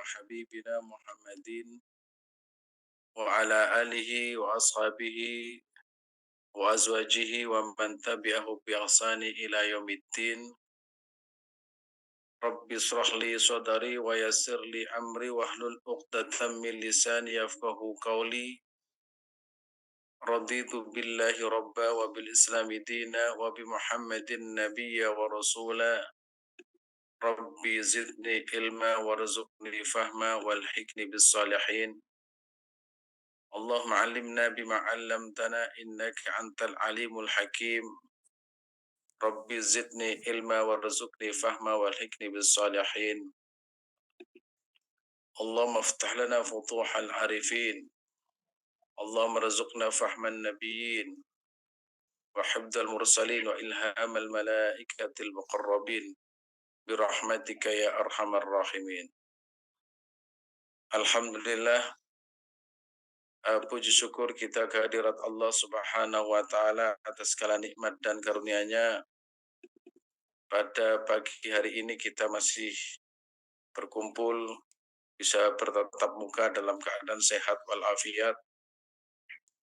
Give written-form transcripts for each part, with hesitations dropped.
وحبيبنا محمد وعلى آله وأصحابه وأزواجه ومن تبعه بإحسان إلى يوم الدين. رب اشرح لي صدري ويسر لي أمري واحلل عقدة من لساني يفقهوا قولي. رضيت بالله ربا وبالإسلام دينا وبمحمد نبيا ورسولا. ربي زدني علما وارزقني فهما والحقني بالصالحين. اللهم علمنا بما علمتنا إنك أنت العليم الحكيم. ربي زدني علما وارزقني فهما والحقني بالصالحين. اللهم افتح لنا فتوح العارفين. اللهم ارزقنا فهم النبيين وحفظ المرسلين وإلهام الملائكة المقربين برحمتك يا أرحم الراحمين. Alhamdulillah, puji syukur kita kehadirat Allah Subhanahu wa Ta'ala atas segala nikmat dan karunia-Nya. Pada pagi hari ini kita masih berkumpul, bisa bertatap muka dalam keadaan sehat walafiat,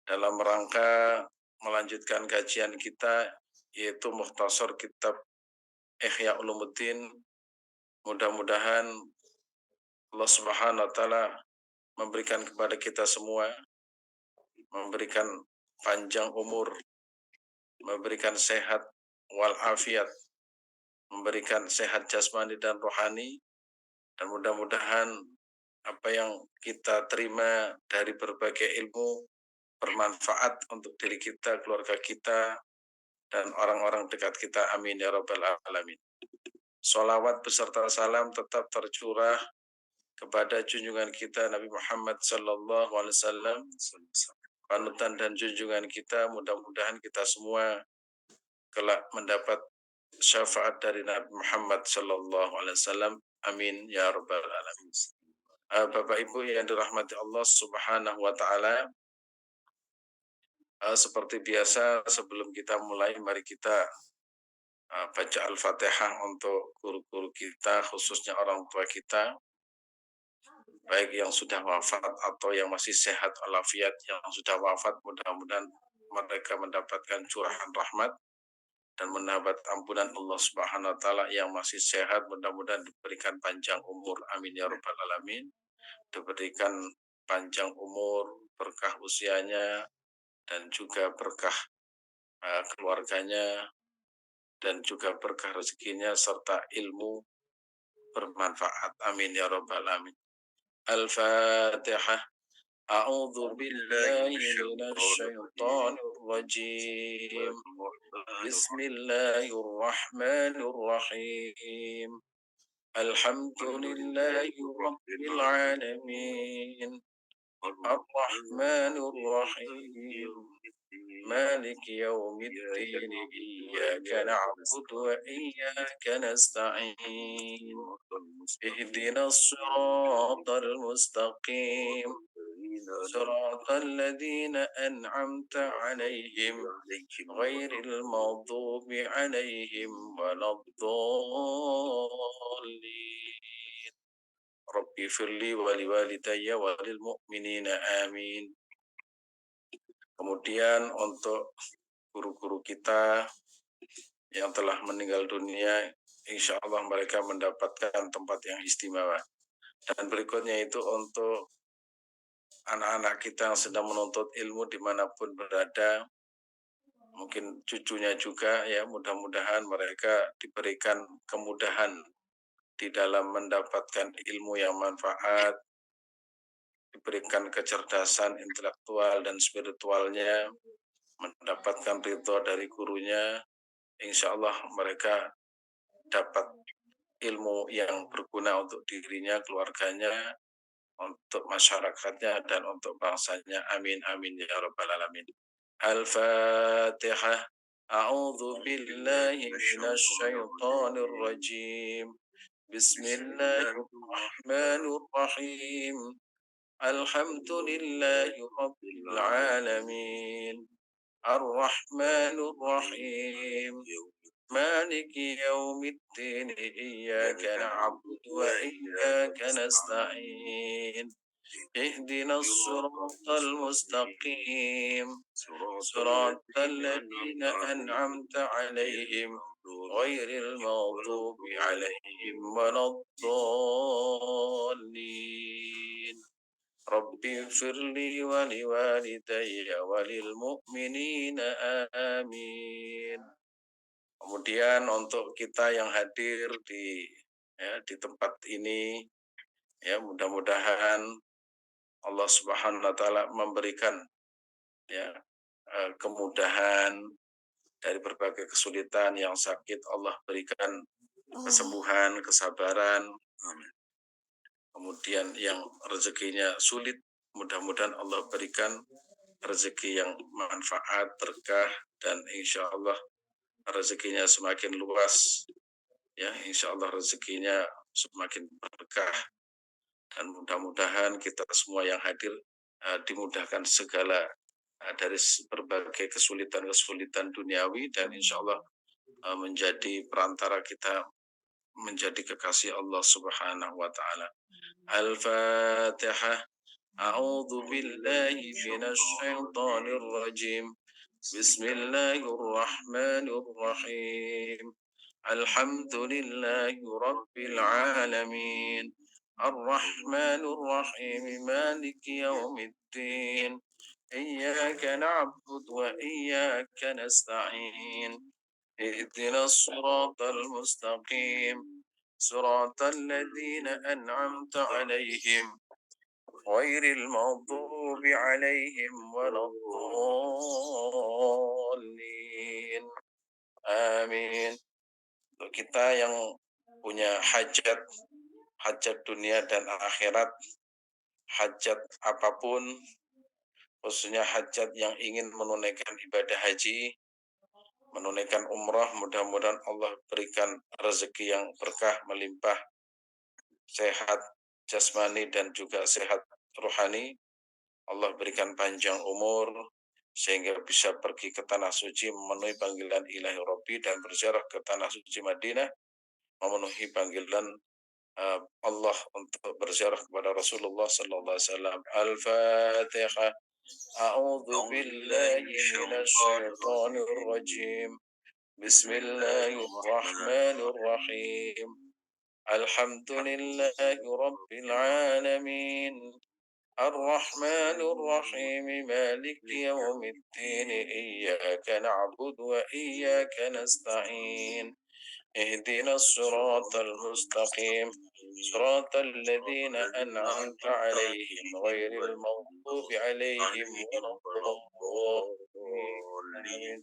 dalam rangka melanjutkan kajian kita, yaitu Mukhtasar Kitab Ihya Ulumuddin. Mudah-mudahan Allah Subhanahu wa Ta'ala memberikan kepada kita semua, memberikan panjang umur, memberikan sehat walafiat, memberikan sehat jasmani dan rohani, dan mudah-mudahan apa yang kita terima dari berbagai ilmu bermanfaat untuk diri kita, keluarga kita, dan orang-orang dekat kita. Amin ya rabbal alamin. Salawat beserta salam tetap tercurah kepada junjungan kita Nabi Muhammad sallallahu alaihi wasallam, panutan dan junjungan kita. Mudah-mudahan kita semua kelak mendapat syafaat dari Nabi Muhammad sallallahu alaihi wasallam. Amin ya rabbal alamin. Bapak Ibu yang dirahmati Allah Subhanahu wa Ta'ala, seperti biasa sebelum kita mulai, mari kita baca Al-Fatihah untuk guru-guru kita, khususnya orang tua kita, baik yang sudah wafat atau yang masih sehat walafiat. Yang sudah wafat, mudah-mudahan mereka mendapatkan curahan rahmat dan mendapat ampunan Allah Subhanahu wa Ta'ala. Yang masih sehat, mudah-mudahan diberikan panjang umur. Amin ya rabbal alamin. Diberikan panjang umur, berkah usianya, dan juga berkah keluarganya, dan juga berkah rezekinya, serta ilmu bermanfaat. Amin ya rabbal alamin. Al-Fatihah. A'udzu billahi minasyaitonir rajim. Bismillahirrahmanirrahim. Alhamdulillahi rabbil alamin. Ar-Rahmanir Rahim. Maliki yaumiddin. Iyyaka na'budu wa iyyaka nasta'in. Ihdinas siratal mustaqim. Siratal ladzina an'amta 'alaihim ghairil maghdubi 'alaihim waladdallin. Rabbi firli wali walidayya walil mu'minina amin. Kemudian untuk guru-guru kita yang telah meninggal dunia, insya Allah mereka mendapatkan tempat yang istimewa. Dan berikutnya itu untuk anak-anak kita yang sedang menuntut ilmu dimanapun berada, mungkin cucunya juga, ya, mudah-mudahan mereka diberikan kemudahan di dalam mendapatkan ilmu yang manfaat, diberikan kecerdasan intelektual dan spiritualnya, mendapatkan ridho dari gurunya. Insya Allah mereka dapat ilmu yang berguna untuk dirinya, keluarganya, untuk masyarakatnya, dan untuk bangsanya. Amin amin ya rabbal alamin. Al-Fatihah. A'udzu billahi minasyaitonir rajim. Bismillahirrahmanirrahim. Alhamdulillahi rabbil alamin. Ar-Rahmanir Rahim. مالك يوم الدين إياك نعبد وإياك نستعين اهدنا الصراط المستقيم صراط الذين أنعمت عليهم غير المغضوب عليهم ولا الضالين رب اغفر لي ولوالدي وللمؤمنين آمين. Kemudian untuk kita yang hadir di tempat ini, ya mudah-mudahan Allah Subhanahu wa taala memberikan ya kemudahan dari berbagai kesulitan yang sakit, Allah berikan kesembuhan, kesabaran. Kemudian yang rezekinya sulit, mudah-mudahan Allah berikan rezeki yang manfaat, berkah, dan insya Allah rezekinya semakin luas. Ya, insya Allah rezekinya semakin berkah. Dan mudah-mudahan kita semua yang hadir dimudahkan segala dari berbagai kesulitan-kesulitan duniawi, dan insya Allah menjadi perantara kita menjadi kekasih Allah Subhanahu wa taala. Al-Fatihah. A'udzu billahi minasy syaithanir rajim. Bismillahirrahmanirrahim. Alhamdulillahi rabbil alamin. Ar-Rahmanir Rahim. Maliki yaumiddin. إياك نعبد وإياك نستعين اهدنا الصراط المستقيم صراط الذين أنعمت عليهم غير المغضوب عليهم ولا الضالين آمين. Untuk kita yang punya hajat dunia dan akhirat, hajat apapun, khususnya hajat yang ingin menunaikan ibadah haji, menunaikan umrah, mudah-mudahan Allah berikan rezeki yang berkah, melimpah, sehat jasmani dan juga sehat rohani. Allah berikan panjang umur sehingga bisa pergi ke tanah suci memenuhi panggilan Ilahi Rabbi dan berziarah ke tanah suci Madinah memenuhi panggilan Allah untuk berziarah kepada Rasulullah sallallahu alaihi wasallam. Al-Fatihah. A'udzu billahi minasy syaithanir rajim. Bismillahirrahmanirrahim. Alhamdulillahi rabbil alamin. الرحمن الرحيم مالك يوم الدين إياك نعبد وإياك نستعين اهدنا الصراط المستقيم صراط الذين أنعمت عليهم غير المغضوب عليهم ولا الضالين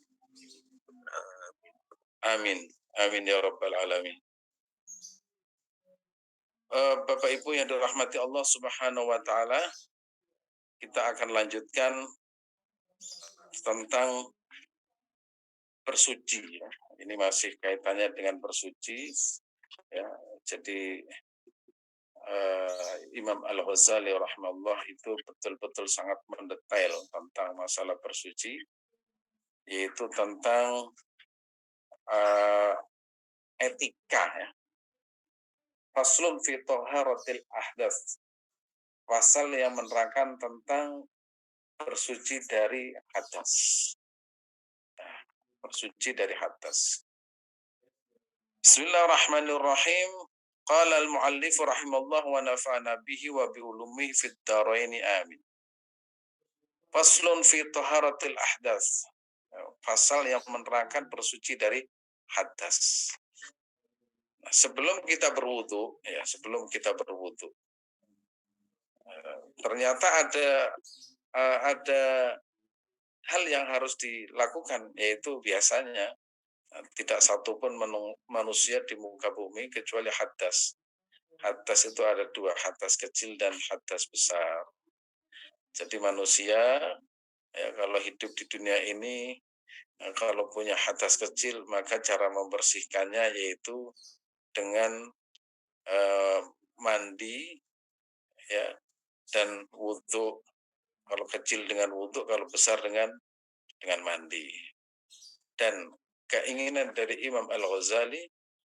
آمين آمين يا رب العالمين. Bapak Ibu yang dirahmati Allah Subhanahu wa taala, kita akan lanjutkan tentang bersuci ya. Ini masih kaitannya dengan bersuci ya. Jadi Imam Al-Ghazali rahimahullah itu betul-betul sangat mendetail tentang masalah bersuci, yaitu tentang etika ya. Faslun fi taharatil ahdath. Pasal yang menerangkan tentang bersuci dari hadas. Bersuci dari hadas. Bismillahirrahmanirrahim. Qala al-muallif rahimallahu wa nafa'ana bihi wa bi ulumihi fid dharain amin. Faslun fi taharatil ahdath. Pasal yang menerangkan bersuci dari hadas. Nah, sebelum kita berwudu, ternyata ada hal yang harus dilakukan, yaitu biasanya tidak satupun manusia di muka bumi kecuali hadas. Hadas itu ada dua, hadas kecil dan hadas besar. Jadi manusia ya, kalau hidup di dunia ini, kalau punya hadas kecil, maka cara membersihkannya yaitu dengan mandi ya, dan wudhu. Kalau kecil dengan wudhu, kalau besar dengan mandi. Dan keinginan dari Imam Al-Ghazali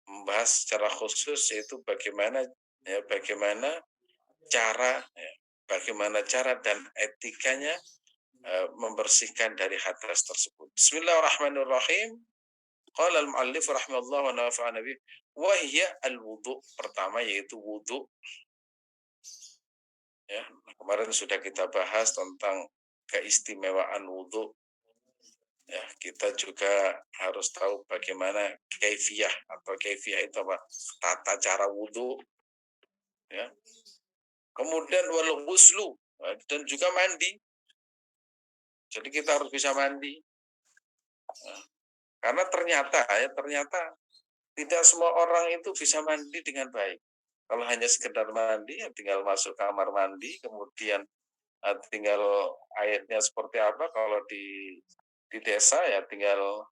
membahas secara khusus yaitu bagaimana bagaimana cara dan etikanya membersihkan dari hadas tersebut. Bismillahirrahmanirrahim. Qala al-muallif rahimahullah wa nafa'ana bih wa hiya al-wudu. Pertama yaitu wudu. Ya, kemarin sudah kita bahas tentang keistimewaan wudu. Ya, kita juga harus tahu bagaimana kaifiyah itu apa? Tata cara wudu. Ya. Kemudian wal ghuslu dan juga mandi. Jadi kita harus bisa mandi. Nah, karena ternyata tidak semua orang itu bisa mandi dengan baik. Kalau hanya sekedar mandi, ya tinggal masuk kamar mandi, kemudian tinggal airnya seperti apa. Kalau di desa ya tinggal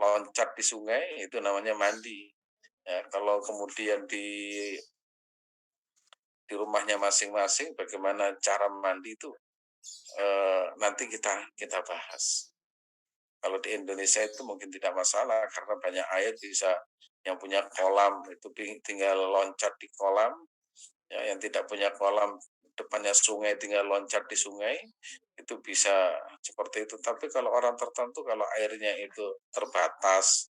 loncat di sungai, itu namanya mandi. Ya, kalau kemudian di rumahnya masing-masing, bagaimana cara mandi itu nanti kita bahas. Kalau di Indonesia itu mungkin tidak masalah karena banyak air, bisa yang punya kolam itu tinggal loncat di kolam, ya, yang tidak punya kolam depannya sungai tinggal loncat di sungai, itu bisa seperti itu. Tapi kalau orang tertentu kalau airnya itu terbatas,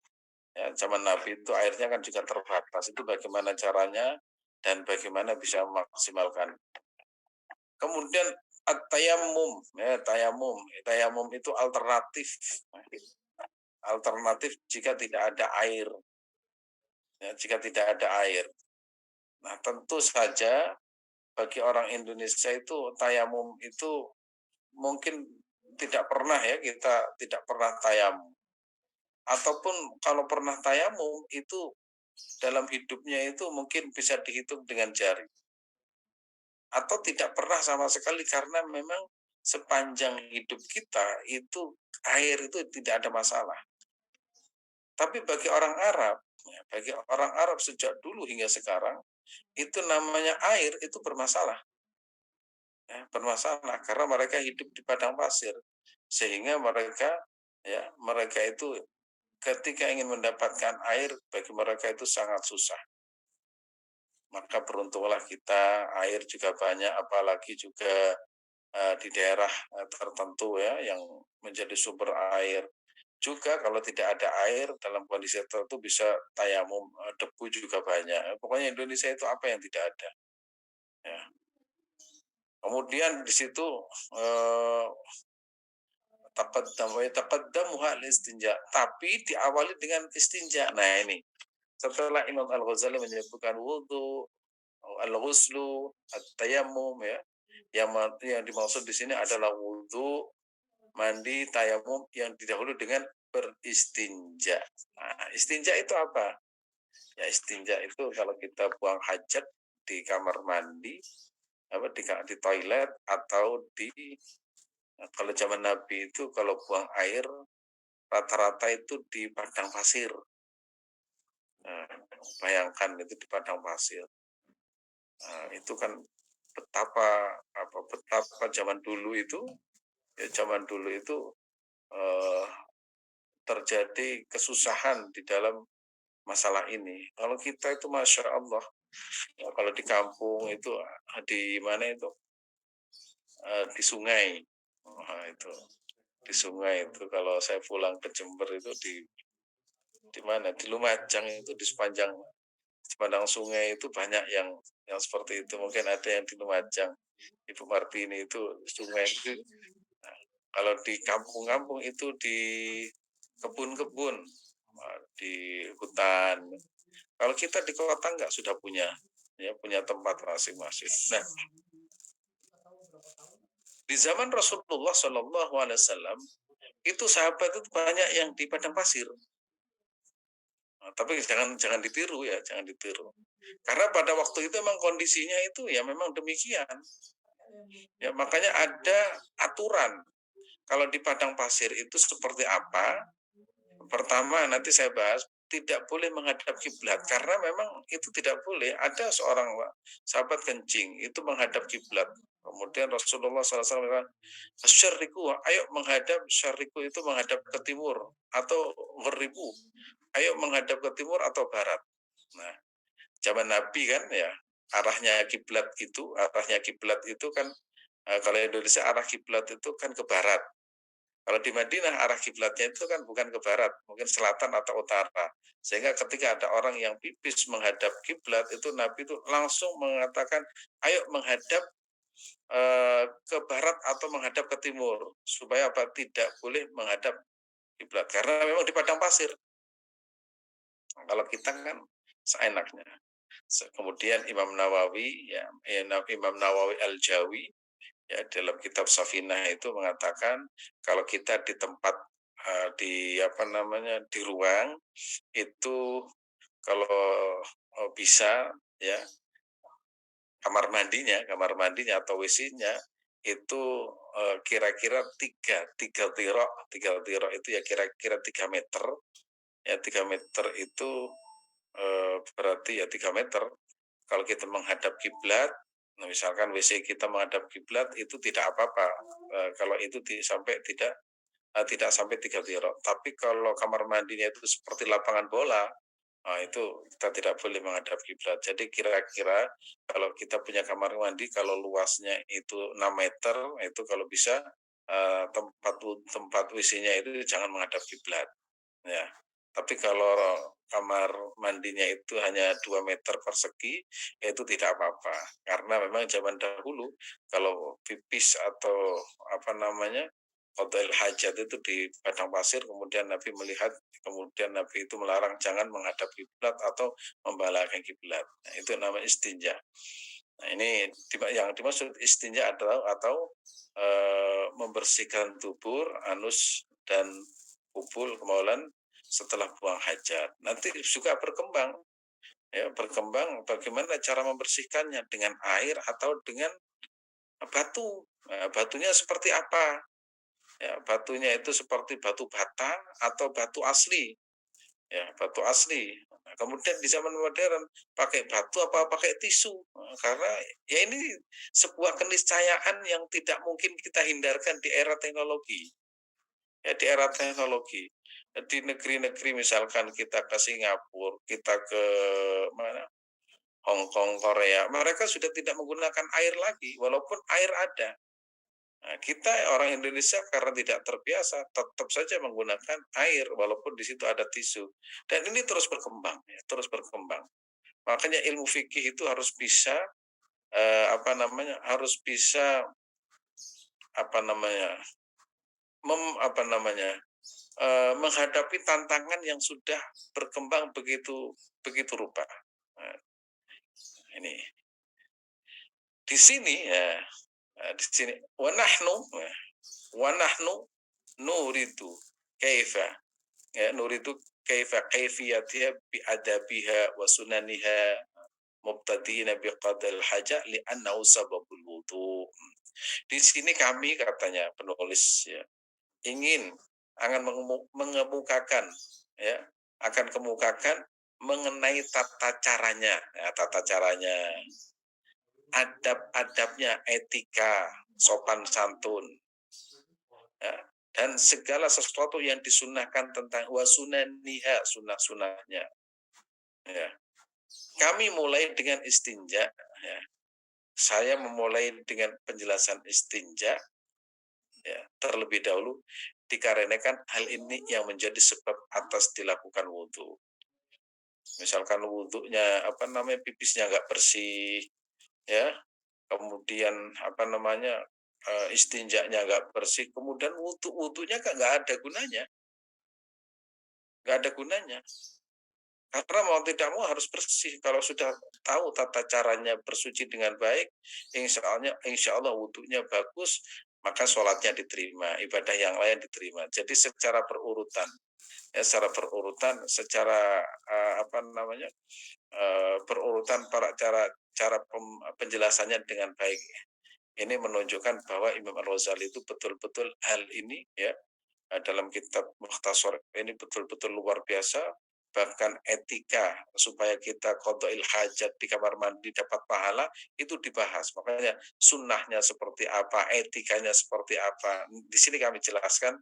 ya, zaman Nabi itu airnya kan juga terbatas, itu bagaimana caranya dan bagaimana bisa memaksimalkan. Kemudian at-tayammum, ya, tayamum itu alternatif jika tidak ada air. Ya, jika tidak ada air. Nah, tentu saja bagi orang Indonesia itu tayamum itu mungkin tidak pernah, ya, kita tidak pernah tayamum. Ataupun kalau pernah tayamum itu dalam hidupnya itu mungkin bisa dihitung dengan jari. Atau tidak pernah sama sekali karena memang sepanjang hidup kita itu air itu tidak ada masalah. Tapi bagi orang Arab sejak dulu hingga sekarang itu namanya air itu bermasalah. Ya, bermasalah karena mereka hidup di padang pasir sehingga mereka itu ketika ingin mendapatkan air bagi mereka itu sangat susah. Maka beruntunglah kita, air juga banyak, apalagi juga di daerah tertentu, ya, yang menjadi sumber air. Juga kalau tidak ada air dalam kondisi tertentu bisa tayamum, debu juga banyak. Pokoknya Indonesia itu apa yang tidak ada. Ya. Kemudian di situ taqaddamu hal istinja, tapi diawali dengan istinja. Nah, ini setelah Imam Al-Ghazali menyebutkan wudu, al-ghuslu, at-tayammum, ya. Yang dimaksud di sini adalah wudu, mandi, tayamum yang didahului dengan beristinja. Nah, istinja itu apa? Ya, istinja itu kalau kita buang hajat di kamar mandi, di toilet atau kalau zaman Nabi itu kalau buang air rata-rata itu di padang pasir. Nah, bayangkan itu di padang pasir. Nah, itu kan betapa zaman dulu itu, ya, terjadi kesusahan di dalam masalah ini. Kalau kita itu Masya Allah, ya, kalau di kampung itu di mana itu di sungai, itu di sungai itu kalau saya pulang ke Jember itu di mana di Lumajang itu di sepanjang sungai itu banyak yang seperti itu. Mungkin ada yang di Lumajang, Ibu Martini itu sungai itu. Nah, kalau di kampung-kampung itu di kebun-kebun, di hutan. Kalau kita di kota enggak sudah punya tempat masing-masing. Nah, di zaman Rasulullah Shallallahu Alaihi Wasallam itu sahabat itu banyak yang di padang pasir. Nah, tapi jangan ditiru, ya, jangan ditiru. Karena pada waktu itu memang kondisinya itu ya memang demikian. Ya, makanya ada aturan. Kalau di padang pasir itu seperti apa? Pertama nanti saya bahas tidak boleh menghadap kiblat karena memang itu tidak boleh. Ada seorang sahabat kencing itu menghadap kiblat. Kemudian Rasulullah SAW bilang, "Syarriku, ayo menghadap syarriku itu menghadap ke timur atau gharibu. Ayo menghadap ke timur atau barat." Nah, zaman Nabi kan ya, arahnya kiblat itu kan kalau Indonesia arah kiblat itu kan ke barat. Kalau di Madinah arah kiblatnya itu kan bukan ke barat, mungkin selatan atau utara. Sehingga ketika ada orang yang pipis menghadap kiblat itu Nabi itu langsung mengatakan, "Ayo menghadap ke barat atau menghadap ke timur." Supaya apa? Tidak boleh menghadap kiblat karena memang di padang pasir. Kalau kita kan seenaknya. Kemudian Imam Nawawi ya, Imam Nawawi Al-Jawi ya dalam kitab Safinah itu mengatakan kalau kita di tempat di ruang itu kalau bisa ya kamar mandinya atau WC-nya itu kira-kira tiga tiro itu ya kira-kira 3 meter ya 3 meter itu berarti ya 3 meter. Kalau kita menghadap kiblat, misalkan WC kita menghadap kiblat itu tidak apa-apa. Kalau itu tidak sampai 3 tiro. Tapi kalau kamar mandinya itu seperti lapangan bola, itu kita tidak boleh menghadap kiblat. Jadi kira-kira kalau kita punya kamar mandi, kalau luasnya itu 6 meter, itu kalau bisa tempat WC-nya itu jangan menghadap kiblat. Ya. Tapi kalau kamar mandinya itu hanya 2 meter persegi, itu tidak apa-apa. Karena memang zaman dahulu kalau pipis atau qadail hajat itu di padang pasir, kemudian Nabi melihat, kemudian Nabi itu melarang jangan menghadap kiblat atau membalangkan kiblat. Nah, itu namanya istinja. Nah, ini yang dimaksud istinja adalah atau membersihkan tubur, anus dan kubul kemaluan setelah buang hajat. Nanti juga berkembang bagaimana cara membersihkannya, dengan air atau dengan batu. Nah, batunya seperti apa? Ya, batunya itu seperti batu bata atau batu asli. Ya, batu asli. Nah, kemudian di zaman modern pakai batu apa pakai tisu? Nah, karena ya ini sebuah keniscayaan yang tidak mungkin kita hindarkan di era teknologi. Ya, di era teknologi. Di negeri-negeri misalkan kita ke Singapura, kita ke mana? Hong Kong, Korea, mereka sudah tidak menggunakan air lagi, walaupun air ada. Nah, kita orang Indonesia karena tidak terbiasa tetap saja menggunakan air walaupun di situ ada tisu. Dan ini terus berkembang, ya, terus berkembang. Makanya ilmu fikih itu harus bisa harus bisa apa namanya mem, apa namanya menghadapi tantangan yang sudah berkembang begitu begitu rupa. Nah, ini di sini ya, di sini wanahnu nuridu kaifa ya nuridu kaifa kaifiyatiha bi adabiha wa sunaniha mubtadiina bi qadal haja li'annahu sababul wudu. Di sini kami katanya penulis ya ingin akan mengemukakan ya akan kemukakan mengenai tata caranya, adab-adabnya, etika, sopan santun, ya, dan segala sesuatu yang disunahkan tentang wasunaniha, sunah-sunahnya. Ya. Kami mulai dengan istinja. Ya. Saya memulai dengan penjelasan istinja ya, terlebih dahulu dikarenakan hal ini yang menjadi sebab atas dilakukan wudhu. Misalkan wudhunya pipisnya nggak bersih, ya, kemudian istinjanya nggak bersih, kemudian wudhunya nggak ada gunanya, karena mau tidak mau harus bersih. Kalau sudah tahu tata caranya bersuci dengan baik, insya Allah wudhunya bagus, maka sholatnya diterima, ibadah yang lain diterima. Jadi secara berurutan, berurutan para cara penjelasannya dengan baik. Ini menunjukkan bahwa Imam Al-Ghazali itu betul-betul hal ini ya dalam kitab Mukhtasar ini betul-betul luar biasa bahkan etika supaya kita qada'il hajat di kamar mandi dapat pahala itu dibahas. Makanya sunnahnya seperti apa, etikanya seperti apa. Di sini kami jelaskan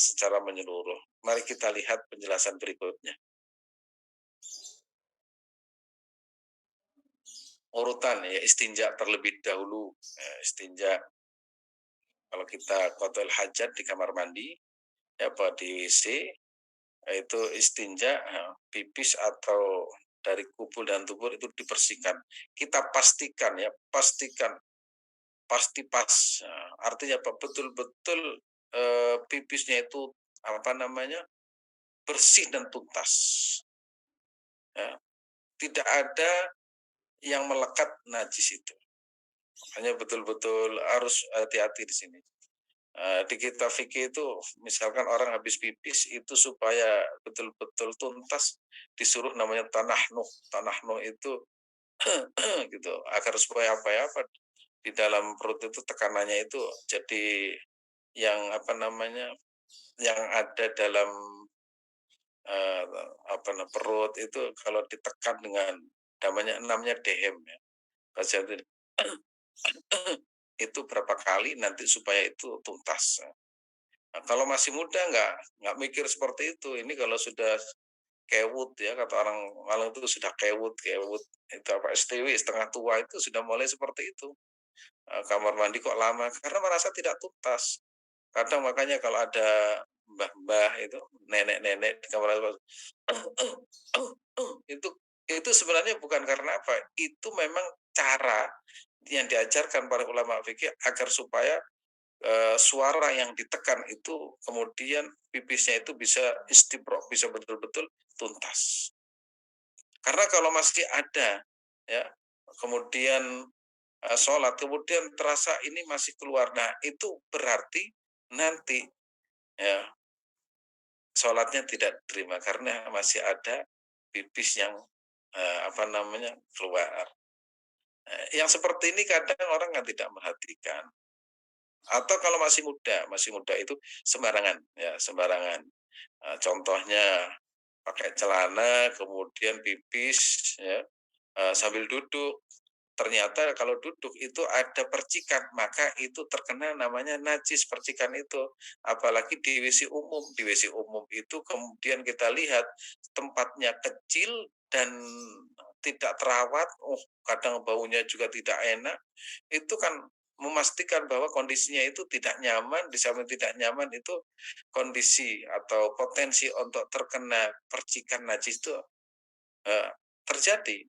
secara menyeluruh. Mari kita lihat penjelasan berikutnya. Urutan ya, istinja terlebih dahulu. Istinja kalau kita qada'il hajat di kamar mandi ya apa di WC itu istinja, pipis atau dari kubul dan tubur itu dibersihkan. Kita pastikan ya, pastikan pasti pas. Artinya apa? Betul-betul pipisnya itu apa namanya bersih dan tuntas. Ya. Tidak ada yang melekat najis itu. Hanya betul-betul harus hati-hati di sini. Di kitab fikih itu misalkan orang habis pipis itu supaya betul-betul tuntas disuruh namanya tanahnuh. Tanahnuh itu gitu agar supaya apa ya apa di dalam perut itu tekanannya itu jadi yang apa namanya yang ada dalam uh, apa namanya perut itu kalau ditekan dengan namanya dehem ya. Bahasa itu itu berapa kali nanti supaya itu tuntas. Nah, kalau masih muda nggak mikir seperti itu. Ini kalau sudah kewut ya kata orang Malang itu sudah kewut kewut itu apa STW setengah tua itu sudah mulai seperti itu. Kamar mandi kok lama karena merasa tidak tuntas. Kadang makanya kalau ada mbah-mbah itu nenek-nenek di kamar mandi itu sebenarnya bukan karena apa itu memang cara yang diajarkan para ulama fikih agar supaya suara yang ditekan itu kemudian pipisnya itu bisa istibro, bisa betul-betul tuntas. Karena kalau masih ada ya, kemudian sholat, kemudian terasa ini masih keluar. Nah, itu berarti nanti ya sholatnya tidak diterima karena masih ada pipis yang apa namanya keluar. Yang seperti ini kadang orang kan tidak perhatikan. Atau kalau masih muda itu sembarangan, ya sembarangan. Contohnya pakai celana, kemudian pipis, ya sambil duduk. Ternyata kalau duduk itu ada percikan, maka itu terkena namanya najis percikan itu. Apalagi di WC umum. Di WC umum itu kemudian kita lihat tempatnya kecil dan tidak terawat, kadang baunya juga tidak enak. Itu kan memastikan bahwa kondisinya itu tidak nyaman, di samping tidak nyaman itu kondisi atau potensi untuk terkena percikan najis itu terjadi.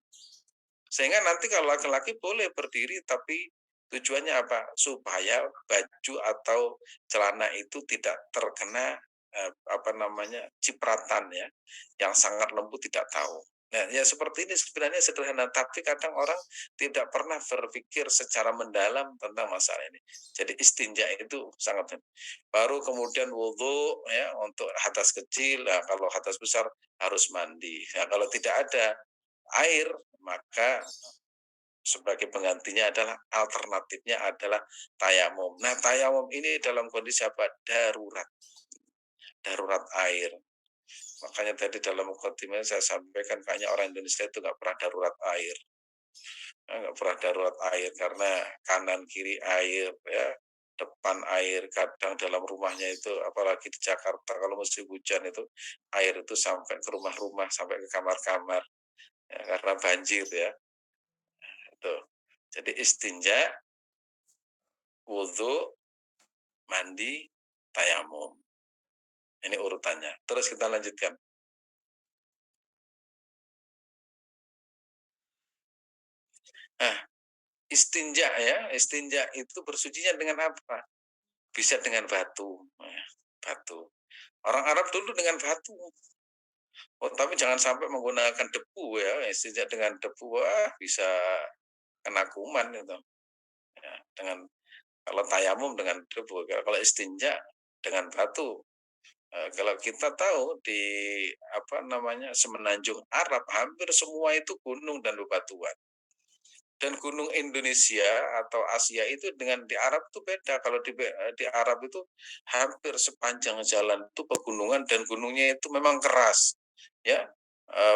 Sehingga nanti kalau laki-laki boleh berdiri tapi tujuannya apa? Supaya baju atau celana itu tidak terkena apa namanya cipratan ya, yang sangat lembut tidak tahu. Nah, ya seperti ini sebenarnya sederhana, tapi kadang orang tidak pernah berpikir secara mendalam tentang masalah ini. Jadi istinja itu sangat baru kemudian wudhu ya untuk hadas kecil, nah, kalau hadas besar harus mandi. Nah, kalau tidak ada air maka sebagai penggantinya adalah alternatifnya adalah tayamum. Nah, tayamum ini dalam kondisi apa? Darurat. Darurat air. Makanya tadi dalam mukadimah saya sampaikan kayaknya orang Indonesia itu nggak pernah darurat air. Nggak pernah darurat air karena kanan kiri air ya, depan air, kadang dalam rumahnya itu apalagi di Jakarta kalau musim hujan itu air itu sampai ke rumah-rumah, sampai ke kamar-kamar ya, karena banjir ya. Itu. Jadi istinja, wudhu, mandi, tayamum. Ini urutannya. Terus kita lanjutkan. Nah, istinja ya, istinja itu bersucinya dengan apa? Bisa dengan batu. Ya, batu. Orang Arab dulu dengan batu. Oh, tapi jangan sampai menggunakan debu ya. Istinja dengan debu, wah bisa kena kuman itu. Ya, dengan kalau tayamum dengan debu, kalau istinja dengan batu. Kalau kita tahu di apa namanya semenanjung Arab hampir semua itu gunung dan bebatuan. Dan gunung Indonesia atau Asia itu dengan di Arab itu beda. Kalau di Arab itu hampir sepanjang jalan itu pegunungan dan gunungnya itu memang keras. ya.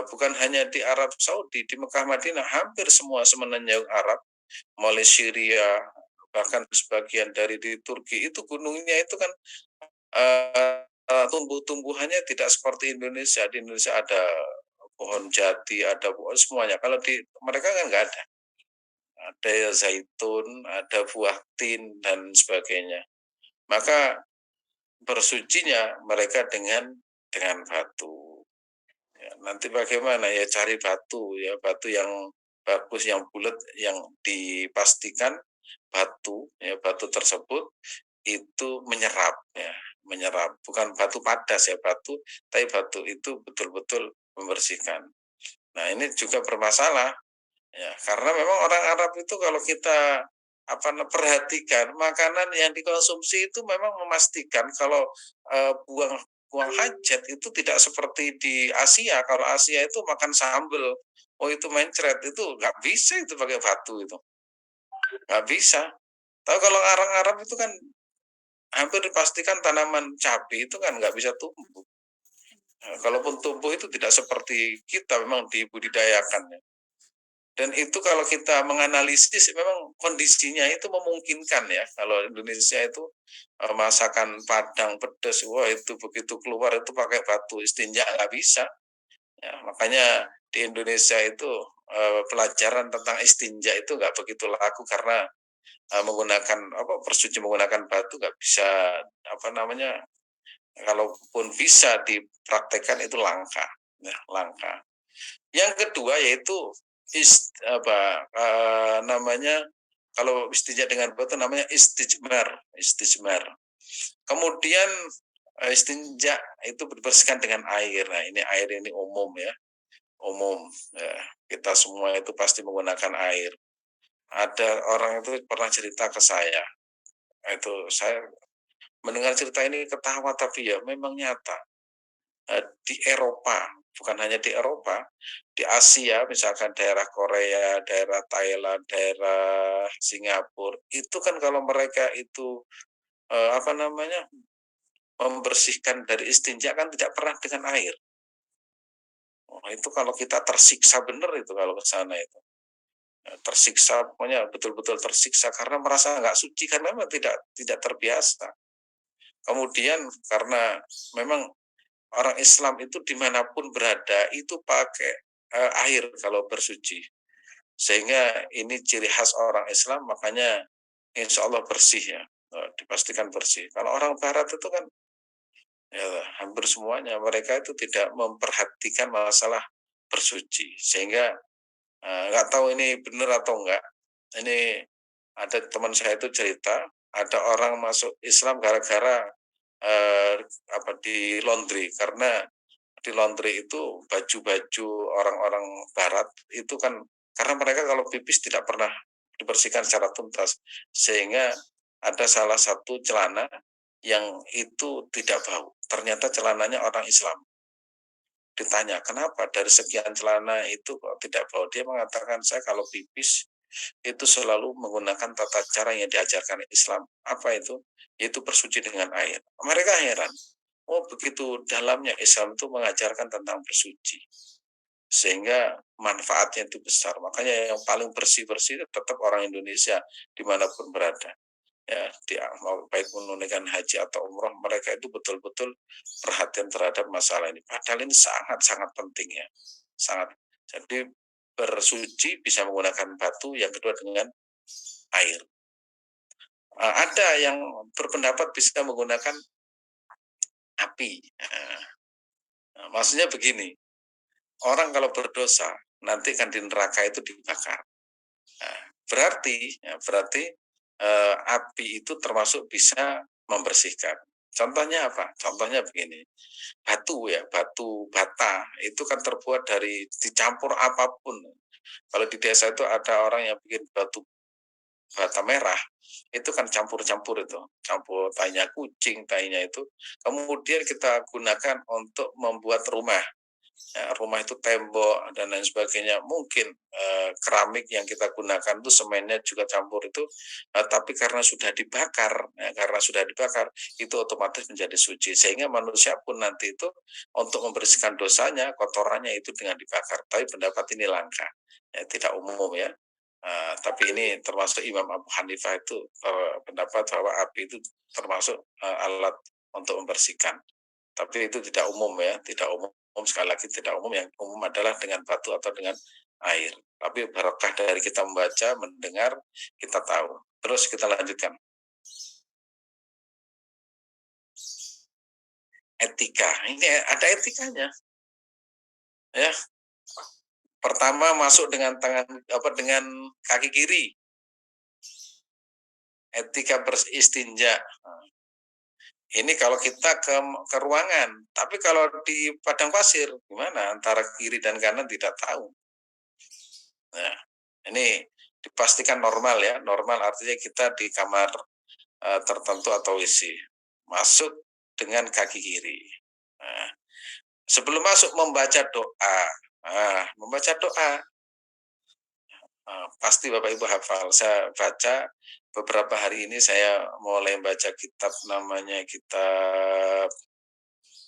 Bukan hanya di Arab Saudi, di Mekah Madinah hampir semua semenanjung Arab, mulai Syria, bahkan sebagian dari di Turki itu gunungnya itu kan tumbuh-tumbuhannya tidak seperti Indonesia. Di Indonesia ada pohon jati, ada pohon semuanya. Kalau di mereka kan nggak ada. Ada zaitun, ada buah tin dan sebagainya. Maka bersucinya mereka dengan batu. Ya, nanti bagaimana ya cari batu ya, batu yang bagus, yang bulat, yang dipastikan batu tersebut itu menyerap ya, menyerap, bukan batu padas ya, tapi batu itu betul-betul membersihkan. Nah, ini juga bermasalah ya, karena memang orang Arab itu kalau kita perhatikan makanan yang dikonsumsi itu memang memastikan kalau buang buang hajat itu tidak seperti di Asia. Kalau Asia itu makan sambel, oh itu mencret, itu nggak bisa itu pakai batu itu, nggak bisa. Tapi kalau orang Arab itu kan hampir dipastikan tanaman cabai itu kan nggak bisa tumbuh. Nah, kalaupun tumbuh itu tidak seperti kita memang dibudidayakan ya. Dan itu kalau kita menganalisis memang kondisinya itu memungkinkan ya. Kalau Indonesia itu masakan Padang pedas, wah itu begitu keluar itu pakai batu istinja nggak bisa. Ya, makanya di Indonesia itu pelajaran tentang istinja itu nggak begitu laku karena menggunakan bersuci menggunakan batu nggak bisa, apa namanya, kalaupun bisa dipraktekkan itu langka, ya, langka. Yang kedua yaitu namanya, kalau istinja dengan batu namanya istijmar. Kemudian istinja itu dibersihkan dengan air. Nah, ini air ini umum ya, umum. Ya, kita semua itu pasti menggunakan air. Ada orang itu pernah cerita ke saya. Itu saya mendengar cerita ini ketawa, tapi ya memang nyata. Di Eropa, bukan hanya di Eropa, di Asia, misalkan daerah Korea, daerah Thailand, daerah Singapura, itu kan kalau mereka itu apa namanya, membersihkan dari istinja kan tidak pernah dengan air. Oh, itu kalau kita tersiksa benar itu kalau ke sana itu. Tersiksa, pokoknya betul-betul tersiksa karena merasa nggak suci karena memang tidak terbiasa. Kemudian karena memang orang Islam itu dimanapun berada itu pakai air kalau bersuci. Sehingga ini ciri khas orang Islam, makanya insya Allah bersih ya, dipastikan bersih. Kalau orang Barat itu kan ya, hampir semuanya mereka itu tidak memperhatikan masalah bersuci, sehingga nggak tahu ini benar atau enggak. Ini ada teman saya itu cerita, ada orang masuk Islam gara-gara eh, di laundry, karena di laundry itu baju-baju orang-orang barat itu kan, karena mereka kalau pipis tidak pernah dibersihkan secara tuntas, sehingga ada salah satu celana yang itu tidak bau, ternyata celananya orang Islam. Ditanya kenapa dari sekian celana itu kok tidak bau, dia mengatakan saya kalau pipis itu selalu menggunakan tata cara yang diajarkan Islam. Apa itu? Yaitu bersuci dengan air. Mereka heran, oh begitu dalamnya Islam itu mengajarkan tentang bersuci, sehingga manfaatnya itu besar. Makanya yang paling bersih-bersih tetap orang Indonesia dimanapun berada. Ya, mau baik menunaikan haji atau umroh, mereka itu betul-betul perhatian terhadap masalah ini. Padahal ini sangat-sangat penting ya, sangat. Jadi bersuci bisa menggunakan batu, yang kedua dengan air. Ada yang berpendapat bisa menggunakan api. Maksudnya begini, orang kalau berdosa nanti kan di neraka itu dibakar. Nah, berarti api itu termasuk bisa membersihkan. Contohnya apa? Contohnya begini, batu ya, batu bata itu kan terbuat dari dicampur apapun. Kalau di desa itu ada orang yang bikin batu bata merah, itu kan campur-campur itu, campur tainya kucing, tainya itu, kemudian kita gunakan untuk membuat rumah. rumah itu tembok dan lain sebagainya, mungkin keramik yang kita gunakan itu semennya juga campur itu, tapi karena sudah dibakar, itu otomatis menjadi suci, sehingga manusia pun nanti itu untuk membersihkan dosanya, kotorannya itu dengan dibakar. Tapi pendapat ini langka, tidak umum ya. Tapi ini termasuk Imam Abu Hanifah itu pendapat bahwa api itu termasuk alat untuk membersihkan. Tapi itu tidak umum ya, tidak umum. Sekali lagi tidak umum, yang umum adalah dengan batu atau dengan air. Tapi barokah dari kita membaca, mendengar, kita tahu. Terus kita lanjutkan. Etika, ini ada etikanya. Ya, pertama masuk dengan dengan kaki kiri. Etika beristinja. Ini kalau kita ke ruangan, tapi kalau di padang pasir gimana? Antara kiri dan kanan tidak tahu. Nah, ini dipastikan normal ya. Normal artinya kita di kamar tertentu atau WC. Masuk dengan kaki kiri. Nah, sebelum masuk membaca doa. Membaca doa. Pasti Bapak Ibu hafal. Saya baca beberapa hari ini, saya mulai baca kitab namanya kitab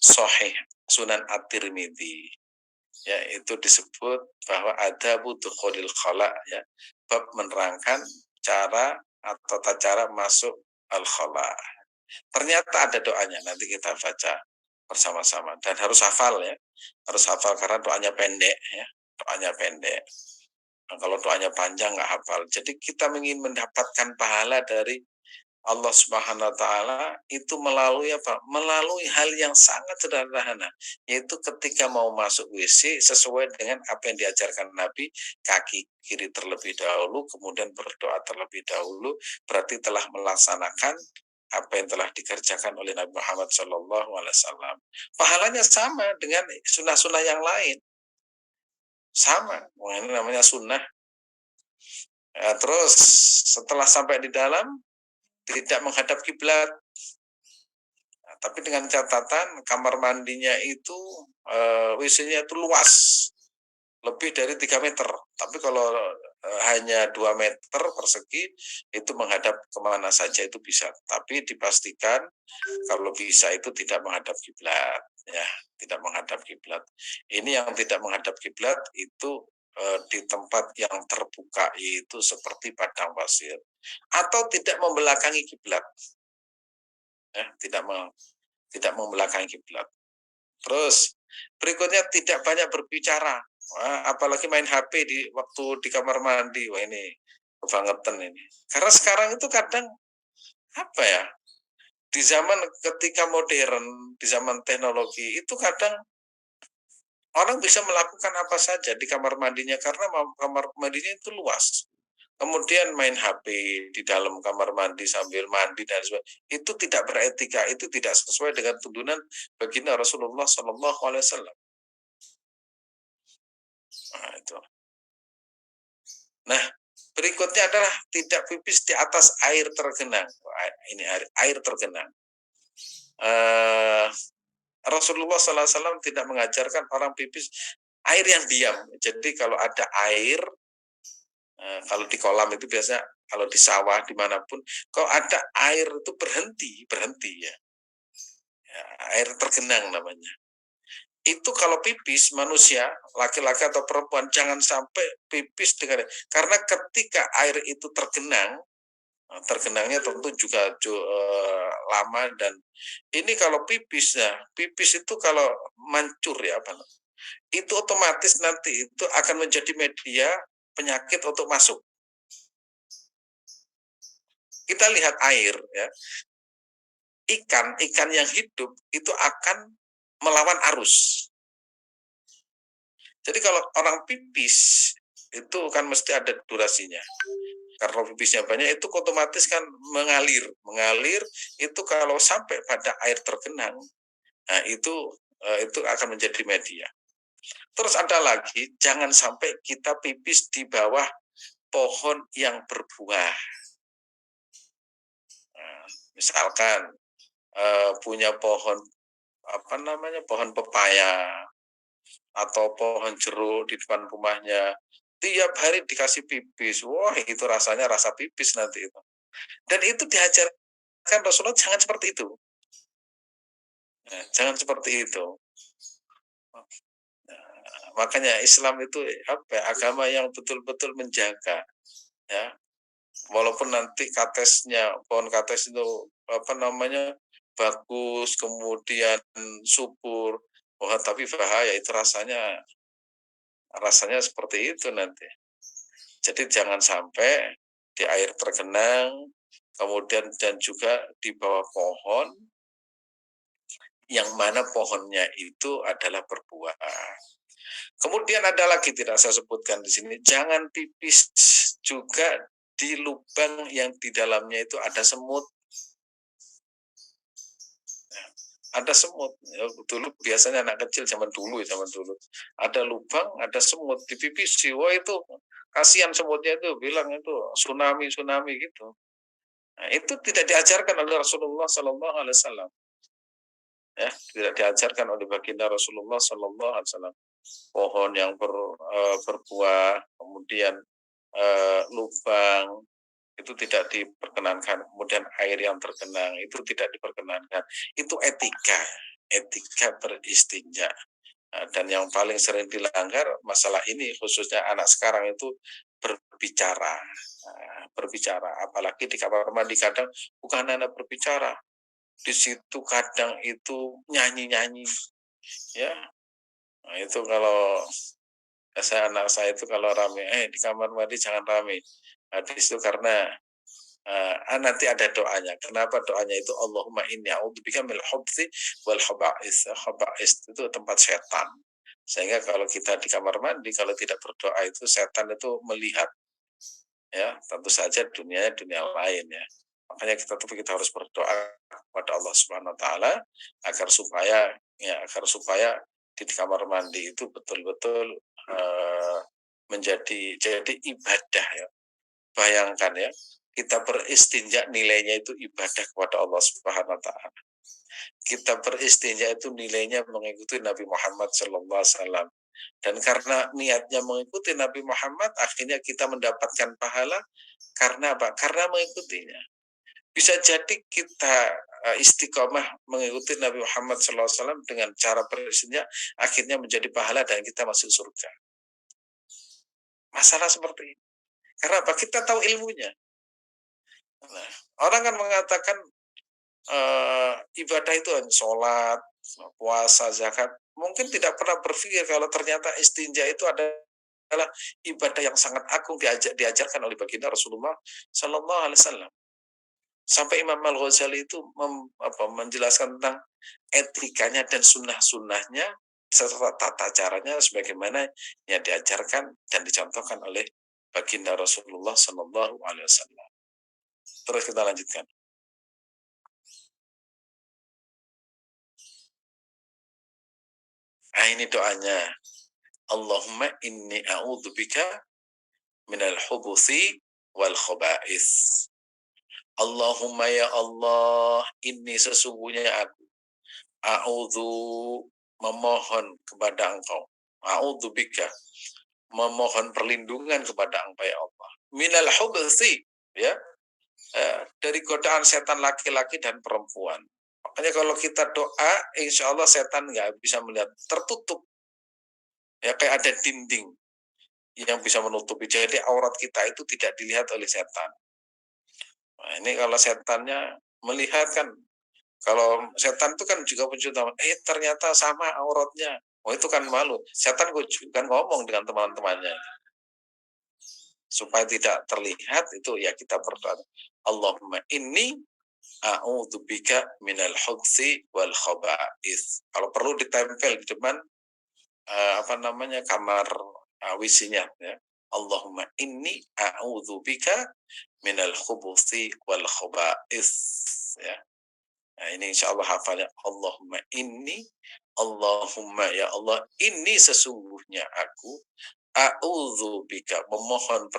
Sahih Sunan At-Tirmidzi. Ya, itu disebut bahwa ada dukhulil khala, ya, bab menerangkan cara atau tata cara masuk al khala. Ternyata ada doanya, nanti kita baca bersama-sama dan harus hafal ya. Harus hafal karena doanya pendek ya. Doanya pendek. Nah, kalau doanya panjang nggak hafal. Jadi kita ingin mendapatkan pahala dari Allah Subhanahu wa taala itu melalui apa? Melalui hal yang sangat sederhana, yaitu ketika mau masuk WC sesuai dengan apa yang diajarkan Nabi, kaki kiri terlebih dahulu, kemudian berdoa terlebih dahulu, berarti telah melaksanakan apa yang telah dikerjakan oleh Nabi Muhammad SAW. Pahalanya sama dengan sunnah-sunnah yang lain, sama. Ini namanya sunnah. Ya, terus setelah sampai di dalam tidak menghadap kiblat. Nah, tapi dengan catatan kamar mandinya itu WC-nya itu luas, lebih dari 3 meter. Tapi kalau hanya 2 meter persegi itu menghadap kemana saja itu bisa. Tapi dipastikan kalau bisa itu tidak menghadap kiblat, ya, tidak menghadap kiblat. Ini yang tidak menghadap kiblat itu di tempat yang terbuka, yaitu seperti padang pasir, atau tidak membelakangi kiblat, ya, tidak membelakangi kiblat. Terus berikutnya tidak banyak berbicara. Wah, apalagi main HP di waktu di kamar mandi. Wah, ini kebangetan ini. Karena sekarang itu kadang apa ya? Di zaman ketika modern, di zaman teknologi itu kadang orang bisa melakukan apa saja di kamar mandinya karena kamar mandinya itu luas. Kemudian main HP di dalam kamar mandi sambil mandi dan sebagainya. Itu tidak beretika, itu tidak sesuai dengan tuntunan baginda Rasulullah Shallallahu Alaihi Wasallam. Nah, itu. Nah, berikutnya adalah tidak pipis di atas air tergenang. Ini air tergenang. Rasulullah SAW tidak mengajarkan orang pipis air yang diam. Jadi kalau ada air, kalau di kolam itu biasa, kalau di sawah dimanapun, kalau ada air itu berhenti ya. Air tergenang namanya. Itu kalau pipis manusia, laki-laki atau perempuan, jangan sampai pipis dengan, karena ketika air itu tergenang, tergenangnya tentu juga lama, dan ini kalau pipis, ya, pipis itu kalau mancur ya apa, itu otomatis nanti itu akan menjadi media penyakit untuk masuk. Kita lihat air ya, ikan yang hidup itu akan melawan arus. Jadi kalau orang pipis itu kan mesti ada durasinya. Karena pipisnya banyak itu otomatis kan mengalir itu kalau sampai pada air tergenang, nah itu akan menjadi media. Terus ada lagi, jangan sampai kita pipis di bawah pohon yang berbuah. Nah, misalkan punya pohon pohon pepaya atau pohon jeruk di depan rumahnya, tiap hari dikasih pipis. Wah, itu rasanya rasa pipis nanti itu. Dan itu diajarkan Rasulullah jangan seperti itu. Nah, jangan seperti itu. Nah, makanya Islam itu agama yang betul-betul menjaga, ya. Walaupun nanti pohon kates itu bagus, kemudian subur, wah tapi bahaya itu rasanya seperti itu nanti. Jadi jangan sampai di air tergenang, kemudian dan juga di bawah pohon yang mana pohonnya itu adalah berbuah. Kemudian ada lagi tidak saya sebutkan di sini, jangan pipis juga di lubang yang di dalamnya itu ada semut. Ada semut. Ya, dulu biasanya anak kecil zaman dulu ada lubang, ada semut dipipisi. Wah itu kasihan semutnya itu bilang itu tsunami gitu. Nah, itu tidak diajarkan oleh Rasulullah Sallallahu Alaihi Wasallam. Ya, tidak diajarkan oleh baginda Rasulullah Sallallahu Alaihi Wasallam. Pohon yang berbuah, kemudian lubang itu tidak diperkenankan, kemudian air yang tergenang itu tidak diperkenankan. Itu etika beristinja. Dan yang paling sering dilanggar masalah ini khususnya anak sekarang itu berbicara, apalagi di kamar mandi kadang bukan anak berbicara, di situ kadang itu nyanyi ya. Nah, itu kalau anak saya itu kalau rame, di kamar mandi jangan rame. Nah, di situ karena nanti ada doanya. Kenapa doanya itu? Allahumma inni a'udzubika minal khubuthi wal khaba'is. Khaba'is itu tempat setan. Sehingga kalau kita di kamar mandi, kalau tidak berdoa itu setan itu melihat. Ya, tentu saja dunia lain ya. Makanya kita harus berdoa kepada Allah Subhanahu wa taala agar supaya di kamar mandi itu betul-betul jadi ibadah ya. Bayangkan ya, kita beristinja nilainya itu ibadah kepada Allah Subhanahu wa taala. Kita beristinja itu nilainya mengikuti Nabi Muhammad sallallahu alaihi wasallam. Dan karena niatnya mengikuti Nabi Muhammad, akhirnya kita mendapatkan pahala karena apa? Karena mengikutinya. Bisa jadi kita istiqomah mengikuti Nabi Muhammad sallallahu alaihi wasallam dengan cara beristinja, akhirnya menjadi pahala dan kita masuk surga. Masalah seperti ini. Karena apa? Kita tahu ilmunya. Nah, orang kan mengatakan ibadah itu sholat, puasa, zakat. Mungkin tidak pernah berpikir kalau ternyata istinja itu adalah ibadah yang sangat agung diajarkan oleh baginda Rasulullah Sallallahu Alaihi Wasallam. Sampai Imam Al-Ghazali itu menjelaskan tentang etikanya dan sunnah-sunnahnya serta tata caranya sebagaimana yang diajarkan dan dicontohkan oleh baginda Rasulullah Sallallahu Alaihi Wasallam. Terus kita lanjutkan. Nah ini doanya. Allahumma inni a'udzubika minal hubuthi wal khaba'is. Allahumma ya Allah, ini sesungguhnya aku a'udzu memohon kepada Engkau. A'udzubika memohon perlindungan kepada Engkau ya Allah. Minal hubuthi ya. Dari godaan setan laki-laki dan perempuan. Makanya kalau kita doa, insya Allah setan nggak bisa melihat, tertutup. Ya kayak ada dinding yang bisa menutupi. Jadi aurat kita itu tidak dilihat oleh setan. Nah, ini kalau setannya melihat kan, kalau setan itu kan juga pencipta, ternyata sama auratnya. Oh itu kan malu. Setan kan ngomong dengan teman-temannya. Supaya tidak terlihat itu ya kita berdoa. Allahumma inni a'udzubika minal khubthi wal khaba'is. Kalau perlu ditempel di depan kamar WC-nya ya. Allahumma inni a'udzubika minal khubuthi wal khaba'is ya. Nah, ini insyaallah hafalnya. Allahumma ya Allah, ini sesungguhnya aku a'udzubika memohon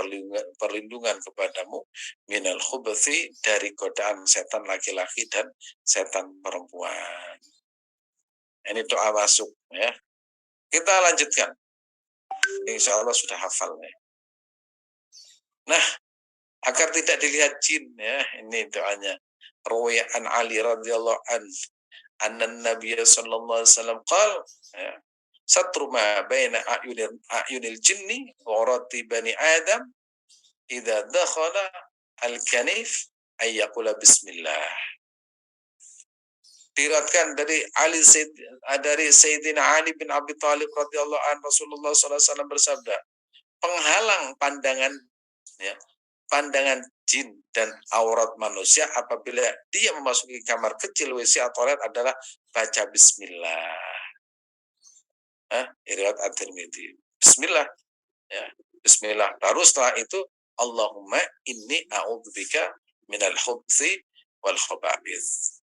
perlindungan kepadamu minal khubuthi dari godaan setan laki-laki dan setan perempuan. Ini doa masuk ya. Kita lanjutkan. Insya Allah sudah hafal ya. Nah, agar tidak dilihat jin ya, ini doanya. Ruwaya an Ali radhiyallahu an anna Nabiy sallallahu alaihi wasallam qala ya, satru ma baina ayunil jinni wa urati bani Adam idza dakhala al-kanif ay yaqula bismillah. Diriwayatkan dari Sayyidina Ali bin Abi Thalib radhiyallahu an, Rasulullah sallallahu alaihi wasallam bersabda, penghalang pandangan ya, pandangan jin dan aurat manusia apabila dia memasuki kamar kecil WC atau toilet adalah baca bismillah. Riwayat At-Tirmidzi. Bismillah ya. Bismillah. Baru setelah itu Allahumma inni a'udzubika minal khubthi wal khaba'ith.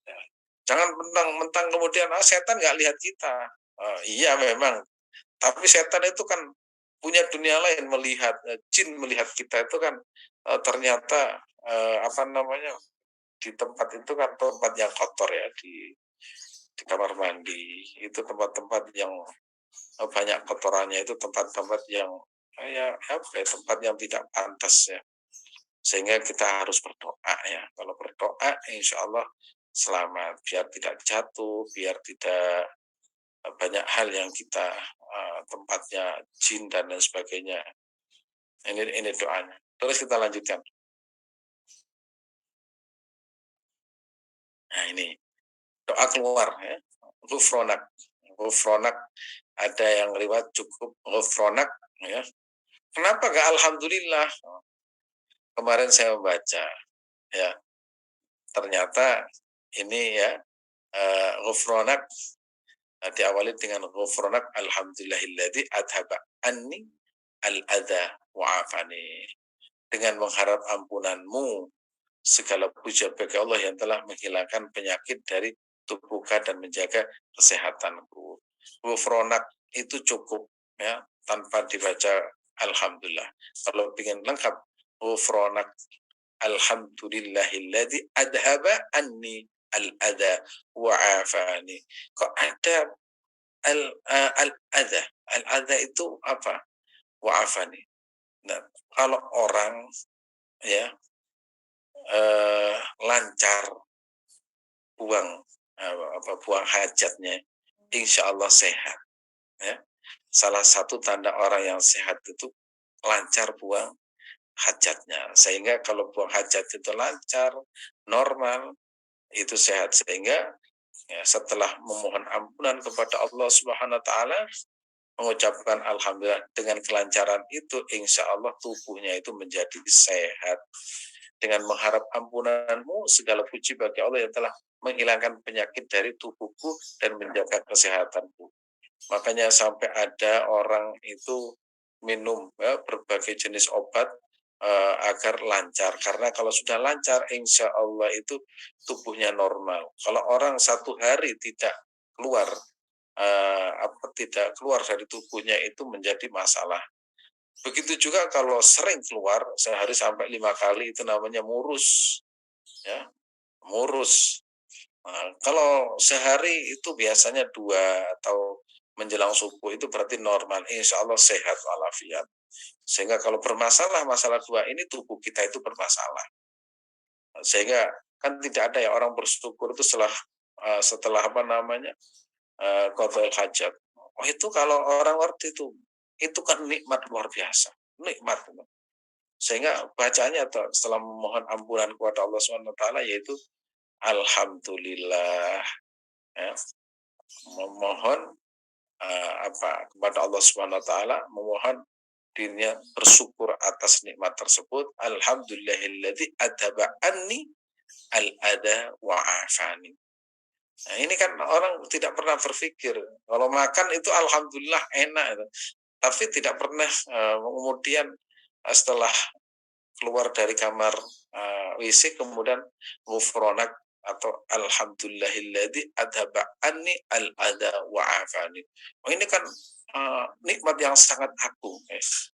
Ya. Jangan mentang-mentang kemudian setan nggak lihat kita. Iya memang. Tapi setan itu kan punya dunia lain, melihat jin melihat kita itu kan ternyata apa namanya, di tempat itu kan tempat yang kotor ya, di kamar mandi itu tempat-tempat yang banyak kotorannya, itu tempat-tempat yang ya apa ya, tempat yang tidak pantas ya, sehingga kita harus berdoa ya. Kalau berdoa insya Allah selamat, biar tidak jatuh, biar tidak banyak hal yang kita tempatnya jin dan lain sebagainya. Ini doanya. Terus kita lanjutkan. Nah ini doa keluar ya. Ghufronak. Ghufronak, ada yang riwayat cukup ghufronak ya. Kenapa gak alhamdulillah? Kemarin saya membaca ya. Ternyata ini ya ghufronak diawali dengan ghufronak alhamdulillahilladzi adhaba anni al-adha wa'afani. Dengan mengharap ampunanmu, segala puja bagi Allah yang telah menghilangkan penyakit dari tubuhku dan menjaga kesehatanku. Ghufronak itu cukup ya, tanpa dibaca alhamdulillah. Kalau ingin lengkap, ghufronak alhamdulillahilladzi adhaba anni al-adha wa'afani. Kok ada al-adha? Al-adha itu apa? Wa'afani. Nah, kalau orang ya lancar buang buang hajatnya, insya Allah sehat ya. Salah satu tanda orang yang sehat itu lancar buang hajatnya, sehingga kalau buang hajat itu lancar, normal, itu sehat. Sehingga ya, setelah memohon ampunan kepada Allah Subhanahu wa taala, mengucapkan alhamdulillah, dengan kelancaran itu insya Allah tubuhnya itu menjadi sehat. Dengan mengharap ampunanmu, segala puji bagi Allah yang telah menghilangkan penyakit dari tubuhku dan menjaga kesehatanku. Makanya sampai ada orang itu minum ya, berbagai jenis obat agar lancar. Karena kalau sudah lancar, insya Allah itu tubuhnya normal. Kalau orang satu hari tidak keluar tidak keluar dari tubuhnya, itu menjadi masalah. Begitu juga kalau sering keluar sehari sampai 5 kali, itu namanya murus ya, murus. Nah, kalau sehari itu biasanya 2 atau menjelang subuh, itu berarti normal, insya Allah sehat walafiat. Sehingga kalau bermasalah, masalah 2 ini, tubuh kita itu bermasalah. Sehingga kan tidak ada ya orang bersyukur itu setelah apa namanya qadha'ul hajat. Oh, itu kalau orang ngerti itu kan nikmat luar biasa, nikmat. Sehingga bacanya setelah memohon ampunan kepada Allah Subhanahu wa taala yaitu alhamdulillah ya, memohon kepada Allah Subhanahu wa taala, memohon dirinya bersyukur atas nikmat tersebut. Alhamdulillahilladzi adhaba anni al-adha wa afani. Nah, ini kan orang tidak pernah berpikir kalau makan itu alhamdulillah enak, tapi tidak pernah kemudian setelah keluar dari kamar WC kemudian ghufronak atau alhamdulillahilladzi adhaba anni al-adha wa afani. Oh, ini kan nikmat yang sangat agung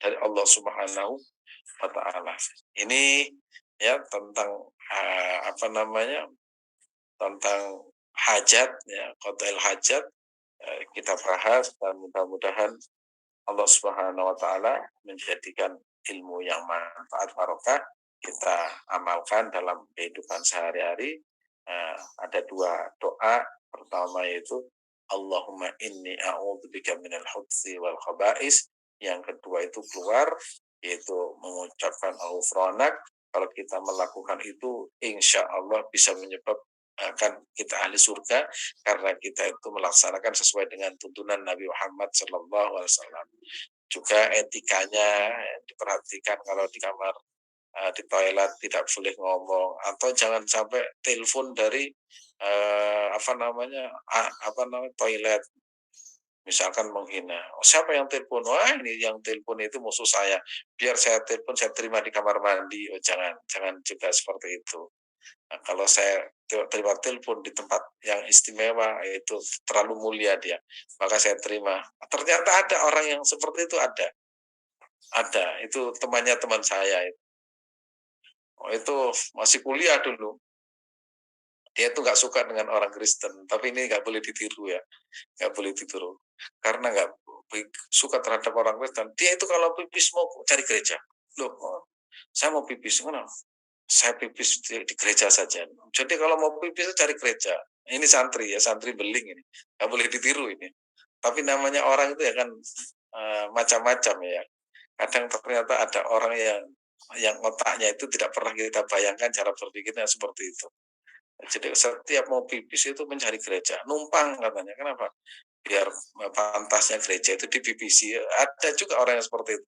dari Allah Subhanahu wa taala. Ini ya tentang apa namanya? Tentang hajat ya, qadha'ul hajat kita bahas, dan mudah-mudahan Allah Subhanahu wa taala menjadikan ilmu yang manfaat barokah kita amalkan dalam kehidupan sehari-hari. Ada dua doa, pertama yaitu Allahumma inni a'udzubika minal khubuthi wal khaba'is. Yang kedua itu keluar, yaitu mengucapkan ghufranak. Kalau kita melakukan itu, insya Allah bisa menyebabkan kita ahli surga, karena kita itu melaksanakan sesuai dengan tuntunan Nabi Muhammad SAW. Juga etikanya diperhatikan, kalau di kamar, di toilet tidak boleh ngomong, atau jangan sampai telepon dari toilet, misalkan menghina. Siapa yang telepon? Wah, ini yang telepon itu musuh saya. Biar saya telepon, saya terima di kamar mandi. Oh, jangan juga seperti itu. Nah, kalau saya terima telepon di tempat yang istimewa, itu terlalu mulia dia, maka saya terima. Ternyata ada orang yang seperti itu, ada. Itu temannya teman saya. Itu masih kuliah dulu. Dia itu nggak suka dengan orang Kristen, tapi ini nggak boleh ditiru ya, nggak boleh ditiru. Karena nggak suka terhadap orang Kristen, dia itu kalau pipis mau cari gereja. Loh, saya mau pipis, mana? Saya pipis di gereja saja. Jadi kalau mau pipis cari gereja. Ini santri ya, santri beling ini. Nggak boleh ditiru ini. Tapi namanya orang itu ya kan macam-macam ya. Kadang ternyata ada orang yang otaknya itu tidak pernah kita bayangkan cara berpikirnya seperti itu. Jadi setiap mau pipis itu mencari gereja, numpang katanya. Kenapa? Biar pantasnya gereja itu dipipisi. Ada juga orang yang seperti itu.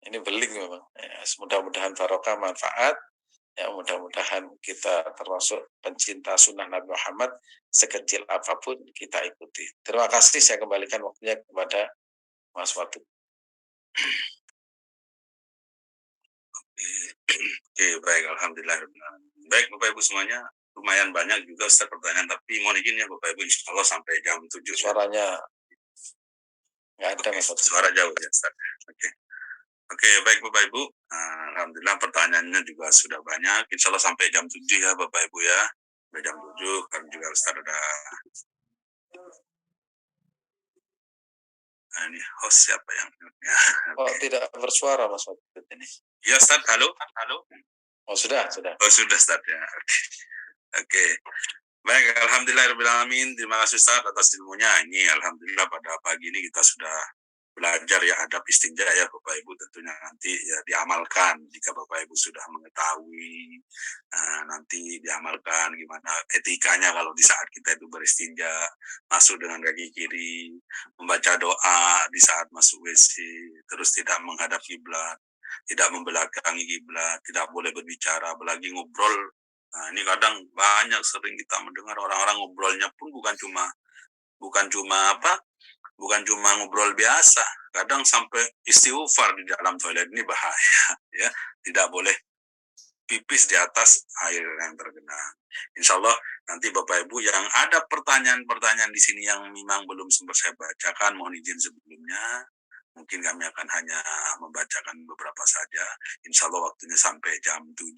Ini beling memang. Ya, mudah-mudahan barokah, manfaat. Ya, mudah-mudahan kita termasuk pencinta sunnah Nabi Muhammad, sekecil apapun kita ikuti. Terima kasih, saya kembalikan waktunya kepada Mas Watu. Oke, baik, alhamdulillah. Baik, Bapak Ibu semuanya, lumayan banyak juga Ustaz pertanyaan, tapi mohon izin ya Bapak Ibu, insya Allah sampai jam 7. Suaranya nggak ada, Mas Watu. Suara jauh ya Ustaz. Oke, baik Bapak Ibu, alhamdulillah pertanyaannya juga sudah banyak. Insya Allah sampai jam 7 ya Bapak Ibu ya. Sampai jam 7, kan juga Ustaz ada. Nah, ini host siapa yang ya. Oh, tidak bersuara Mas Watu ini. Ya Ustaz, halo. Oh, sudah. Oh, sudah Ustaz ya. Oke. Baik, alhamdulillahirrahmanirrahim. Terima kasih Ustaz atas ilmunya. Ini alhamdulillah pada pagi ini kita sudah belajar ya adab istinja ya Bapak Ibu, tentunya nanti ya diamalkan jika Bapak Ibu sudah mengetahui, nanti diamalkan gimana etikanya kalau di saat kita itu beristinja, masuk dengan kaki kiri, membaca doa di saat masuk WC, terus tidak menghadap kiblat, tidak membelakangi kiblat, tidak boleh berbicara, apalagi ngobrol. Nah, ini kadang banyak sering kita mendengar orang-orang ngobrolnya pun bukan cuma ngobrol biasa, kadang sampai istighfar di dalam toilet. Ini bahaya ya, tidak boleh pipis di atas air yang tergenang. Insya Allah nanti Bapak Ibu yang ada pertanyaan-pertanyaan di sini yang memang belum sempat saya bacakan, mohon izin sebelumnya. Mungkin kami akan hanya membacakan beberapa saja. Insya Allah waktunya sampai jam 7,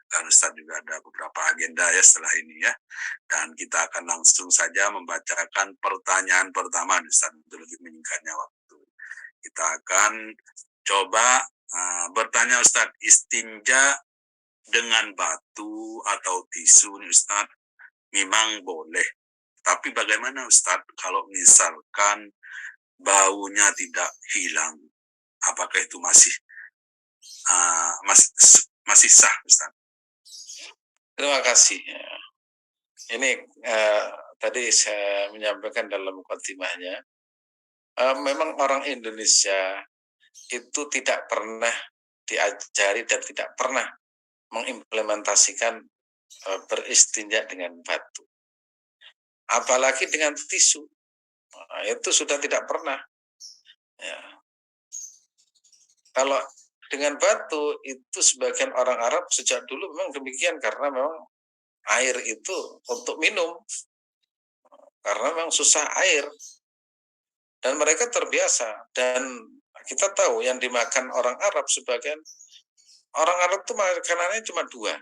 karena Ustaz juga ada beberapa agenda ya setelah ini ya. Dan kita akan langsung saja membacakan pertanyaan pertama, Ustaz, untuk lebih menyingkatnya waktu. Kita akan coba bertanya Ustaz, istinja dengan batu atau tisu, Ustaz, memang boleh. Tapi bagaimana Ustaz kalau misalkan baunya tidak hilang? Apakah itu masih sah, Ustaz? Terima kasih. Ini tadi saya menyampaikan dalam mukadimahnya, memang orang Indonesia itu tidak pernah diajari dan tidak pernah mengimplementasikan beristinja dengan batu, apalagi dengan tisu. Nah, itu sudah tidak pernah. Ya. Kalau dengan batu itu sebagian orang Arab sejak dulu memang demikian, karena memang air itu untuk minum, karena memang susah air dan mereka terbiasa. Dan kita tahu yang dimakan orang Arab, sebagian orang Arab itu makanannya cuma 2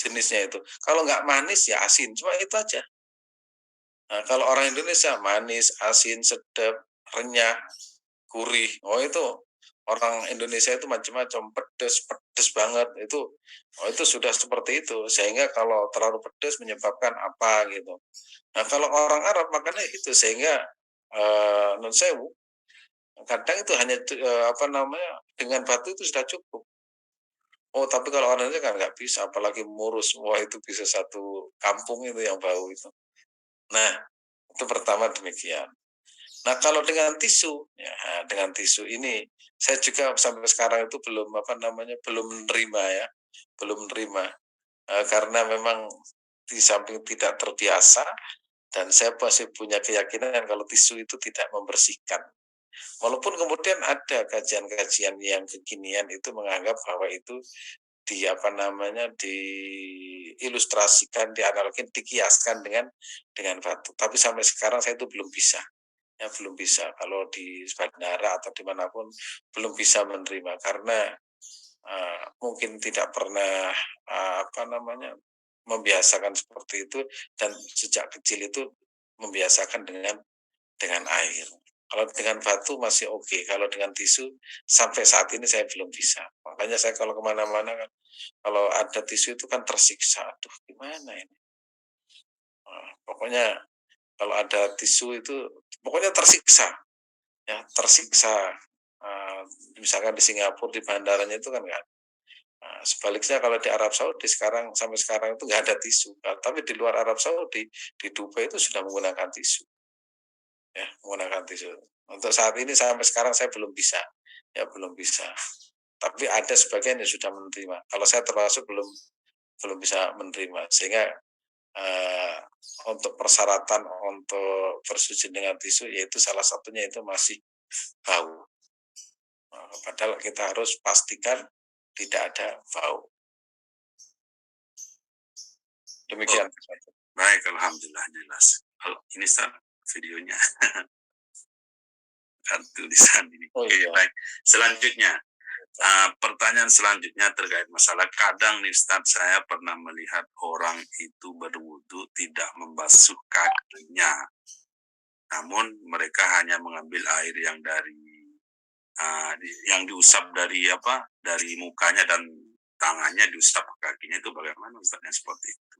jenisnya itu. Kalau nggak manis ya asin, cuma itu aja. Nah, kalau orang Indonesia manis, asin, sedap, renyah, gurih. Oh itu orang Indonesia itu macam-macam, pedes, pedes banget. Itu sudah seperti itu. Sehingga kalau terlalu pedes menyebabkan apa gitu. Nah, kalau orang Arab makannya itu sehingga non sewu kadang itu hanya apa namanya dengan batu itu sudah cukup. Oh, tapi kalau orang Indonesia kan nggak bisa, apalagi murus. Wah, itu bisa satu kampung itu yang bau itu. Nah, itu pertama demikian. Nah, kalau dengan tisu, ya dengan tisu ini saya juga sampai sekarang itu belum apa namanya belum menerima ya, belum menerima karena memang di samping tidak terbiasa dan saya masih punya keyakinan kalau tisu itu tidak membersihkan. Walaupun kemudian ada kajian-kajian yang kekinian itu menganggap bahwa itu di apa namanya diilustrasikan, dianalogikan, dikiaskan dengan batu. Tapi sampai sekarang saya itu belum bisa. Ya belum bisa. Kalau di bandara atau dimanapun belum bisa menerima karena mungkin tidak pernah apa namanya membiasakan seperti itu dan sejak kecil itu membiasakan dengan air. Kalau dengan batu masih oke, kalau dengan tisu sampai saat ini saya belum bisa. Makanya saya kalau kemana-mana kan, kalau ada tisu itu kan tersiksa. Aduh, gimana ini? Pokoknya kalau ada tisu itu, pokoknya tersiksa, ya tersiksa. Uh, Misalkan di Singapura di bandaranya itu kan nggak. Sebaliknya kalau di Arab Saudi sekarang sampai sekarang itu nggak ada tisu. Tapi di luar Arab Saudi di Dubai itu sudah menggunakan tisu. Ya, menggunakan tisu. Untuk saat ini sampai sekarang saya belum bisa, ya belum bisa. Tapi ada sebagian yang sudah menerima. Kalau saya termasuk belum belum bisa menerima, sehingga uh, untuk persyaratan untuk bersuci dengan tisu yaitu salah satunya itu masih bau. Padahal kita harus pastikan tidak ada bau. Demikian. Oh, baik, alhamdulillah jelas. Kalau ini videonya kan tulisan ini. Oh Oke, iya. baik. Selanjutnya, pertanyaan selanjutnya terkait masalah kadang nih Ustaz, saya pernah melihat orang itu berwudu tidak membasuh kakinya, namun mereka hanya mengambil air yang yang diusap dari mukanya dan tangannya diusap ke kakinya. Itu bagaimana Ustaz yang seperti itu?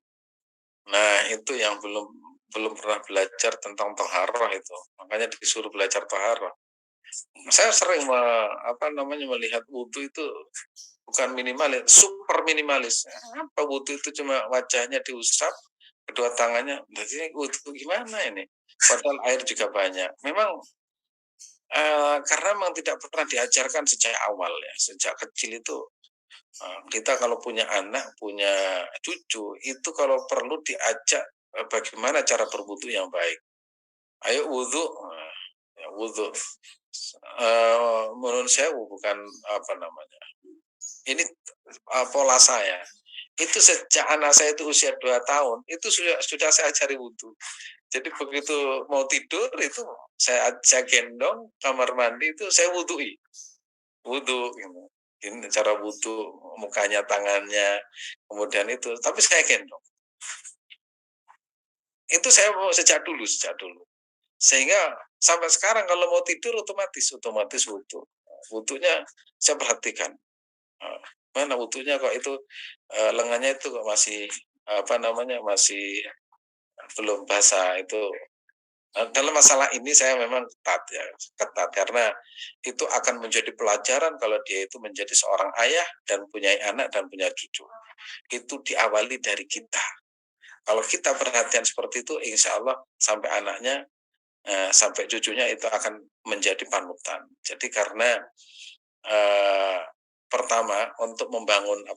Nah, itu yang belum belum pernah belajar tentang toharoh itu. Makanya disuruh belajar toharoh. Saya sering melihat wudhu itu bukan minimalis, super minimalis. Apa wudhu itu cuma wajahnya diusap, kedua tangannya. Jadi wudhu gimana ini? Padahal air juga banyak. Memang karena memang tidak pernah diajarkan sejak awal ya, sejak kecil itu kita kalau punya anak, punya cucu, itu kalau perlu diajak bagaimana cara berwudu yang baik. Ayo wudhu, ya wudhu. Menurut saya bukan apa namanya. Ini pola saya. Itu sejak anak saya itu usia 2 tahun, itu sudah saya ajari wudhu. Jadi begitu mau tidur itu saya gendong kamar mandi itu saya wudhui. Wudhu gitu. Ini cara wudhu, mukanya, tangannya, kemudian itu. Tapi saya gendong. Itu saya mau sejak dulu. Sehingga sampai sekarang kalau mau tidur otomatis wudhu. Wudhunya saya perhatikan. Mana wudhunya kok itu lengannya itu kok masih masih belum basah itu. Dalam masalah ini saya memang ketat karena itu akan menjadi pelajaran kalau dia itu menjadi seorang ayah dan punya anak dan punya cucu. Itu diawali dari kita. Kalau kita perhatian seperti itu, insya Allah sampai anaknya, sampai cucunya itu akan menjadi panutan. Jadi karena pertama untuk membangun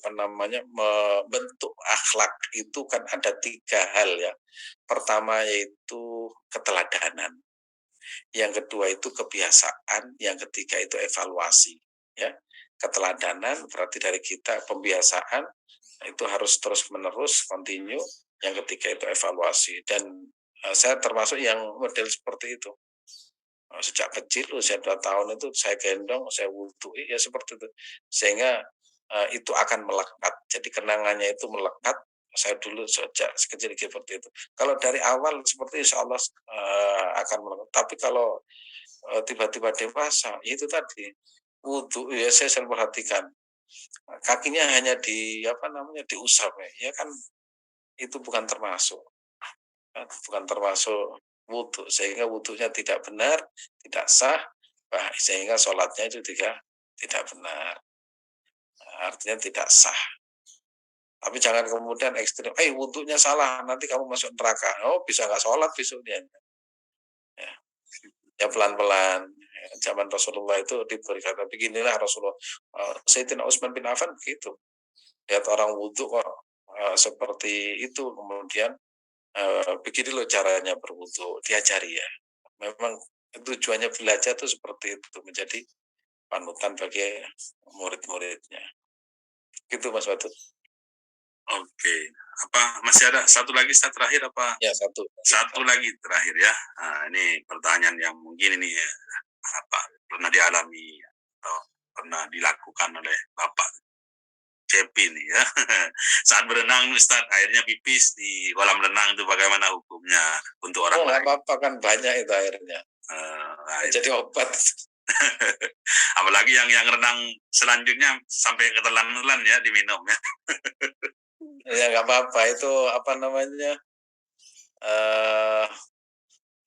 membentuk akhlak itu kan ada 3 hal ya. Pertama yaitu keteladanan, yang kedua itu kebiasaan, yang ketiga itu evaluasi. Ya, keteladanan berarti dari kita, pembiasaan itu harus terus menerus continue, yang ketiga itu evaluasi. Dan saya termasuk yang model seperti itu. Sejak kecil usia 2 tahun itu saya gendong, saya wudhui ya seperti itu. Sehingga itu akan melekat. Jadi kenangannya itu melekat saya dulu sejak kecil seperti itu. Kalau dari awal seperti insya Allah akan melakukan. Tapi kalau tiba-tiba dewasa, itu tadi wudhu ya saya selalu perhatikan kakinya hanya diusap ya kan itu bukan termasuk wudhu sehingga wudhunya tidak benar, tidak sah, sehingga sholatnya itu tidak benar. Artinya tidak sah. Tapi jangan kemudian ekstrim, wudhunya salah, nanti kamu masuk neraka. Oh, bisa nggak sholat besoknya. Ya, ya pelan-pelan. Zaman Rasulullah itu diberikan, beginilah Rasulullah. Sayyidina Utsman bin Affan begitu. Lihat orang wudhu kok seperti itu, kemudian begini loh caranya berwudhu, diajari ya. Memang tujuannya belajar itu seperti itu, menjadi panutan bagi murid-muridnya. Gitu Mas Batu. Oke. Apa masih ada satu lagi terakhir apa? Ya, satu. Satu lagi terakhir ya. Nah, ini pertanyaan yang mungkin ini apa pernah dialami atau pernah dilakukan oleh Bapak Cepi nih ya. Saat berenang Ustaz, airnya pipis di kolam renang itu bagaimana hukumnya untuk orang lain? Apa kan banyak itu airnya. Jadi obat. Apalagi yang renang selanjutnya sampai ketelan-telan ya diminum ya. Ya nggak apa-apa, itu apa namanya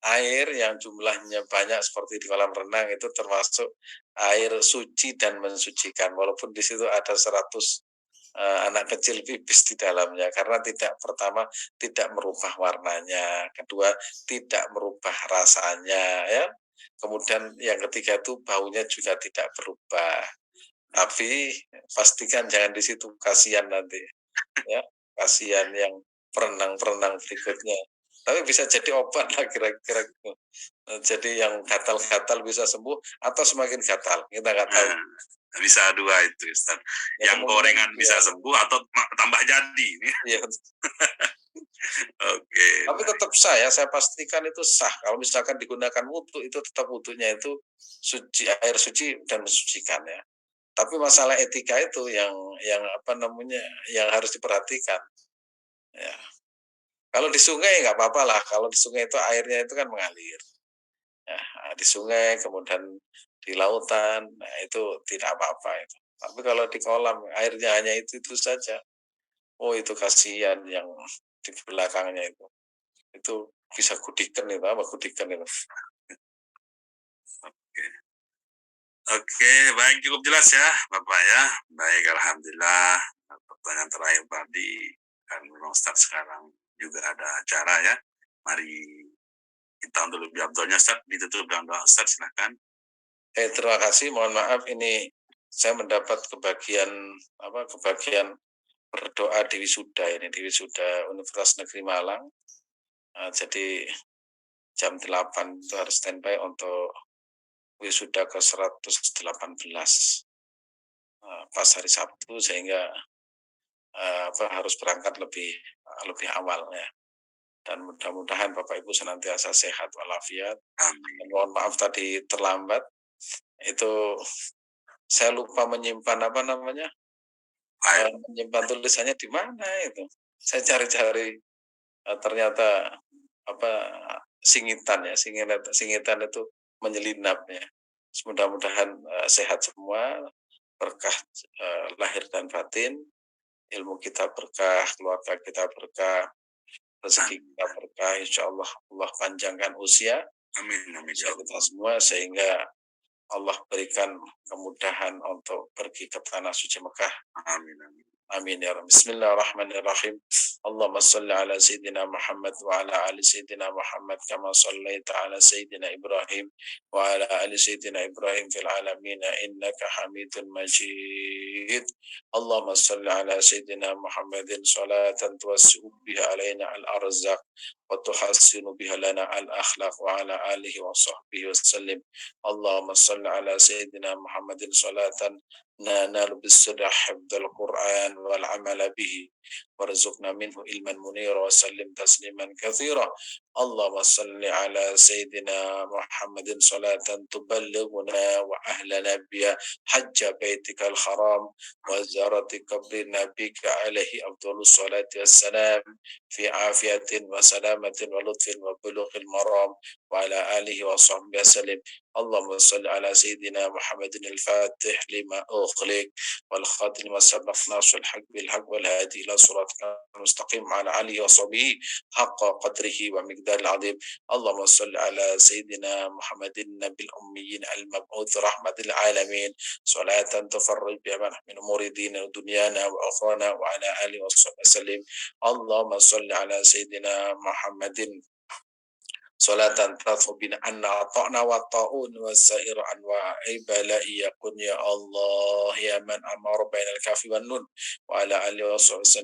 air yang jumlahnya banyak seperti di kolam renang itu termasuk air suci dan mensucikan, walaupun di situ ada 100 anak kecil pipis di dalamnya, karena pertama tidak merubah warnanya, kedua tidak merubah rasanya ya, kemudian yang ketiga itu baunya juga tidak berubah. Tapi pastikan jangan di situ, kasihan nanti ya, kasihan yang perenang berikutnya. Tapi bisa jadi obat lah kira-kira gitu. Jadi yang gatal-gatal bisa sembuh atau semakin gatal, kita nggak tahu. Bisa dua itu Ustaz. Ya, yang gorengan bisa sembuh atau tambah jadi. Iya. Oke. Tapi tetap saya pastikan itu sah. Kalau misalkan digunakan wudhu, itu tetap wudhunya itu suci, air suci dan mensucikan ya. Tapi masalah etika itu yang apa namanya yang harus diperhatikan. Ya. Kalau di sungai nggak apa-apa lah. Kalau di sungai itu airnya itu kan mengalir. Ya, di sungai kemudian di lautan, nah itu tidak apa-apa itu. Tapi kalau di kolam airnya hanya itu saja. Oh itu kasihan yang di belakangnya itu. Itu bisa gudikan itu, apa gudikan itu. Oke, baik, cukup jelas ya Bapak ya. Baik, alhamdulillah. Pertanyaan terakhir tadi kan memang Ustaz sekarang juga ada acara ya. Mari kita untuk lebih abdolnya Ustaz, ditutup dengan doa Ustaz, silakan. Terima kasih, mohon maaf ini saya mendapat kebagian berdoa di wisuda Universitas Negeri Malang. Jadi jam 8 itu harus standby untuk wisuda ke 118 pas hari Sabtu, sehingga harus berangkat lebih awal ya. Dan mudah-mudahan Bapak Ibu senantiasa sehat walafiat. Mohon maaf tadi terlambat. Itu saya lupa menyimpan menyimpan tulisannya di mana itu. Saya cari-cari ternyata singitan itu menyelinap ya. Mudah-mudahan sehat semua, berkah lahir dan batin, ilmu kita berkah, keluarga kita berkah, rezeki kita berkah, insya Allah Allah panjangkan usia kita semua, sehingga Allah berikan kemudahan untuk pergi ke tanah suci Mekah. Amin ya Rabbi. Bismillahirrahmanirrahim. Allahumma salli ala Sayyidina Muhammad wa ala ali Sayyidina Muhammad kama sallaita ala Sayyidina Ibrahim wa ala ali Sayyidina Ibrahim fil alamin innaka Hamidun Majid. Allahumma salli ala Sayyidina Muhammadin salatan tuwassi'u biha alaina al-arzaq wa tuhassinu biha lana al-akhlaq wa ala alihi wa sahbihi wa sallim. Allahumma salli ala Sayyidina Muhammadin salatan ننال بالسر حفظ القرآن والعمل به وارزقنا منه علما منيرا وسلم تسليما كثيرا. اللهم صل على سيدنا محمد صلاة تبلغنا وأهلنا بها حج بيتك الحرام وزيارة قبر نبيك عليه أفضل الصلاة والسلام في عافية وسلامة ولطف وبلوغ المرام وعلى آله وصحبه وسلم. اللهم صل على سيدنا محمد الفاتح لما أغلق والخاتم لما سبق ناصر الحق بالحق والهادي إلى صراطك المستقيم على آله وصحبه حق قدره ومقدار العظيم. اللهم صل على سيدنا محمد النبي الأميين المبعوث رحمة العالمين صلاة تفرج بها من أمور ديننا ودنيانا وأخرانا وعلى آله وصحبه وسلم. اللهم صل على سيدنا محمد صلاة ترفع بنا عنا عطاءنا والطاعون وسائر أنواع بلاء يكن يا الله يا من أمر بين الكاف والنون وعلى آله وصحبه وسلم.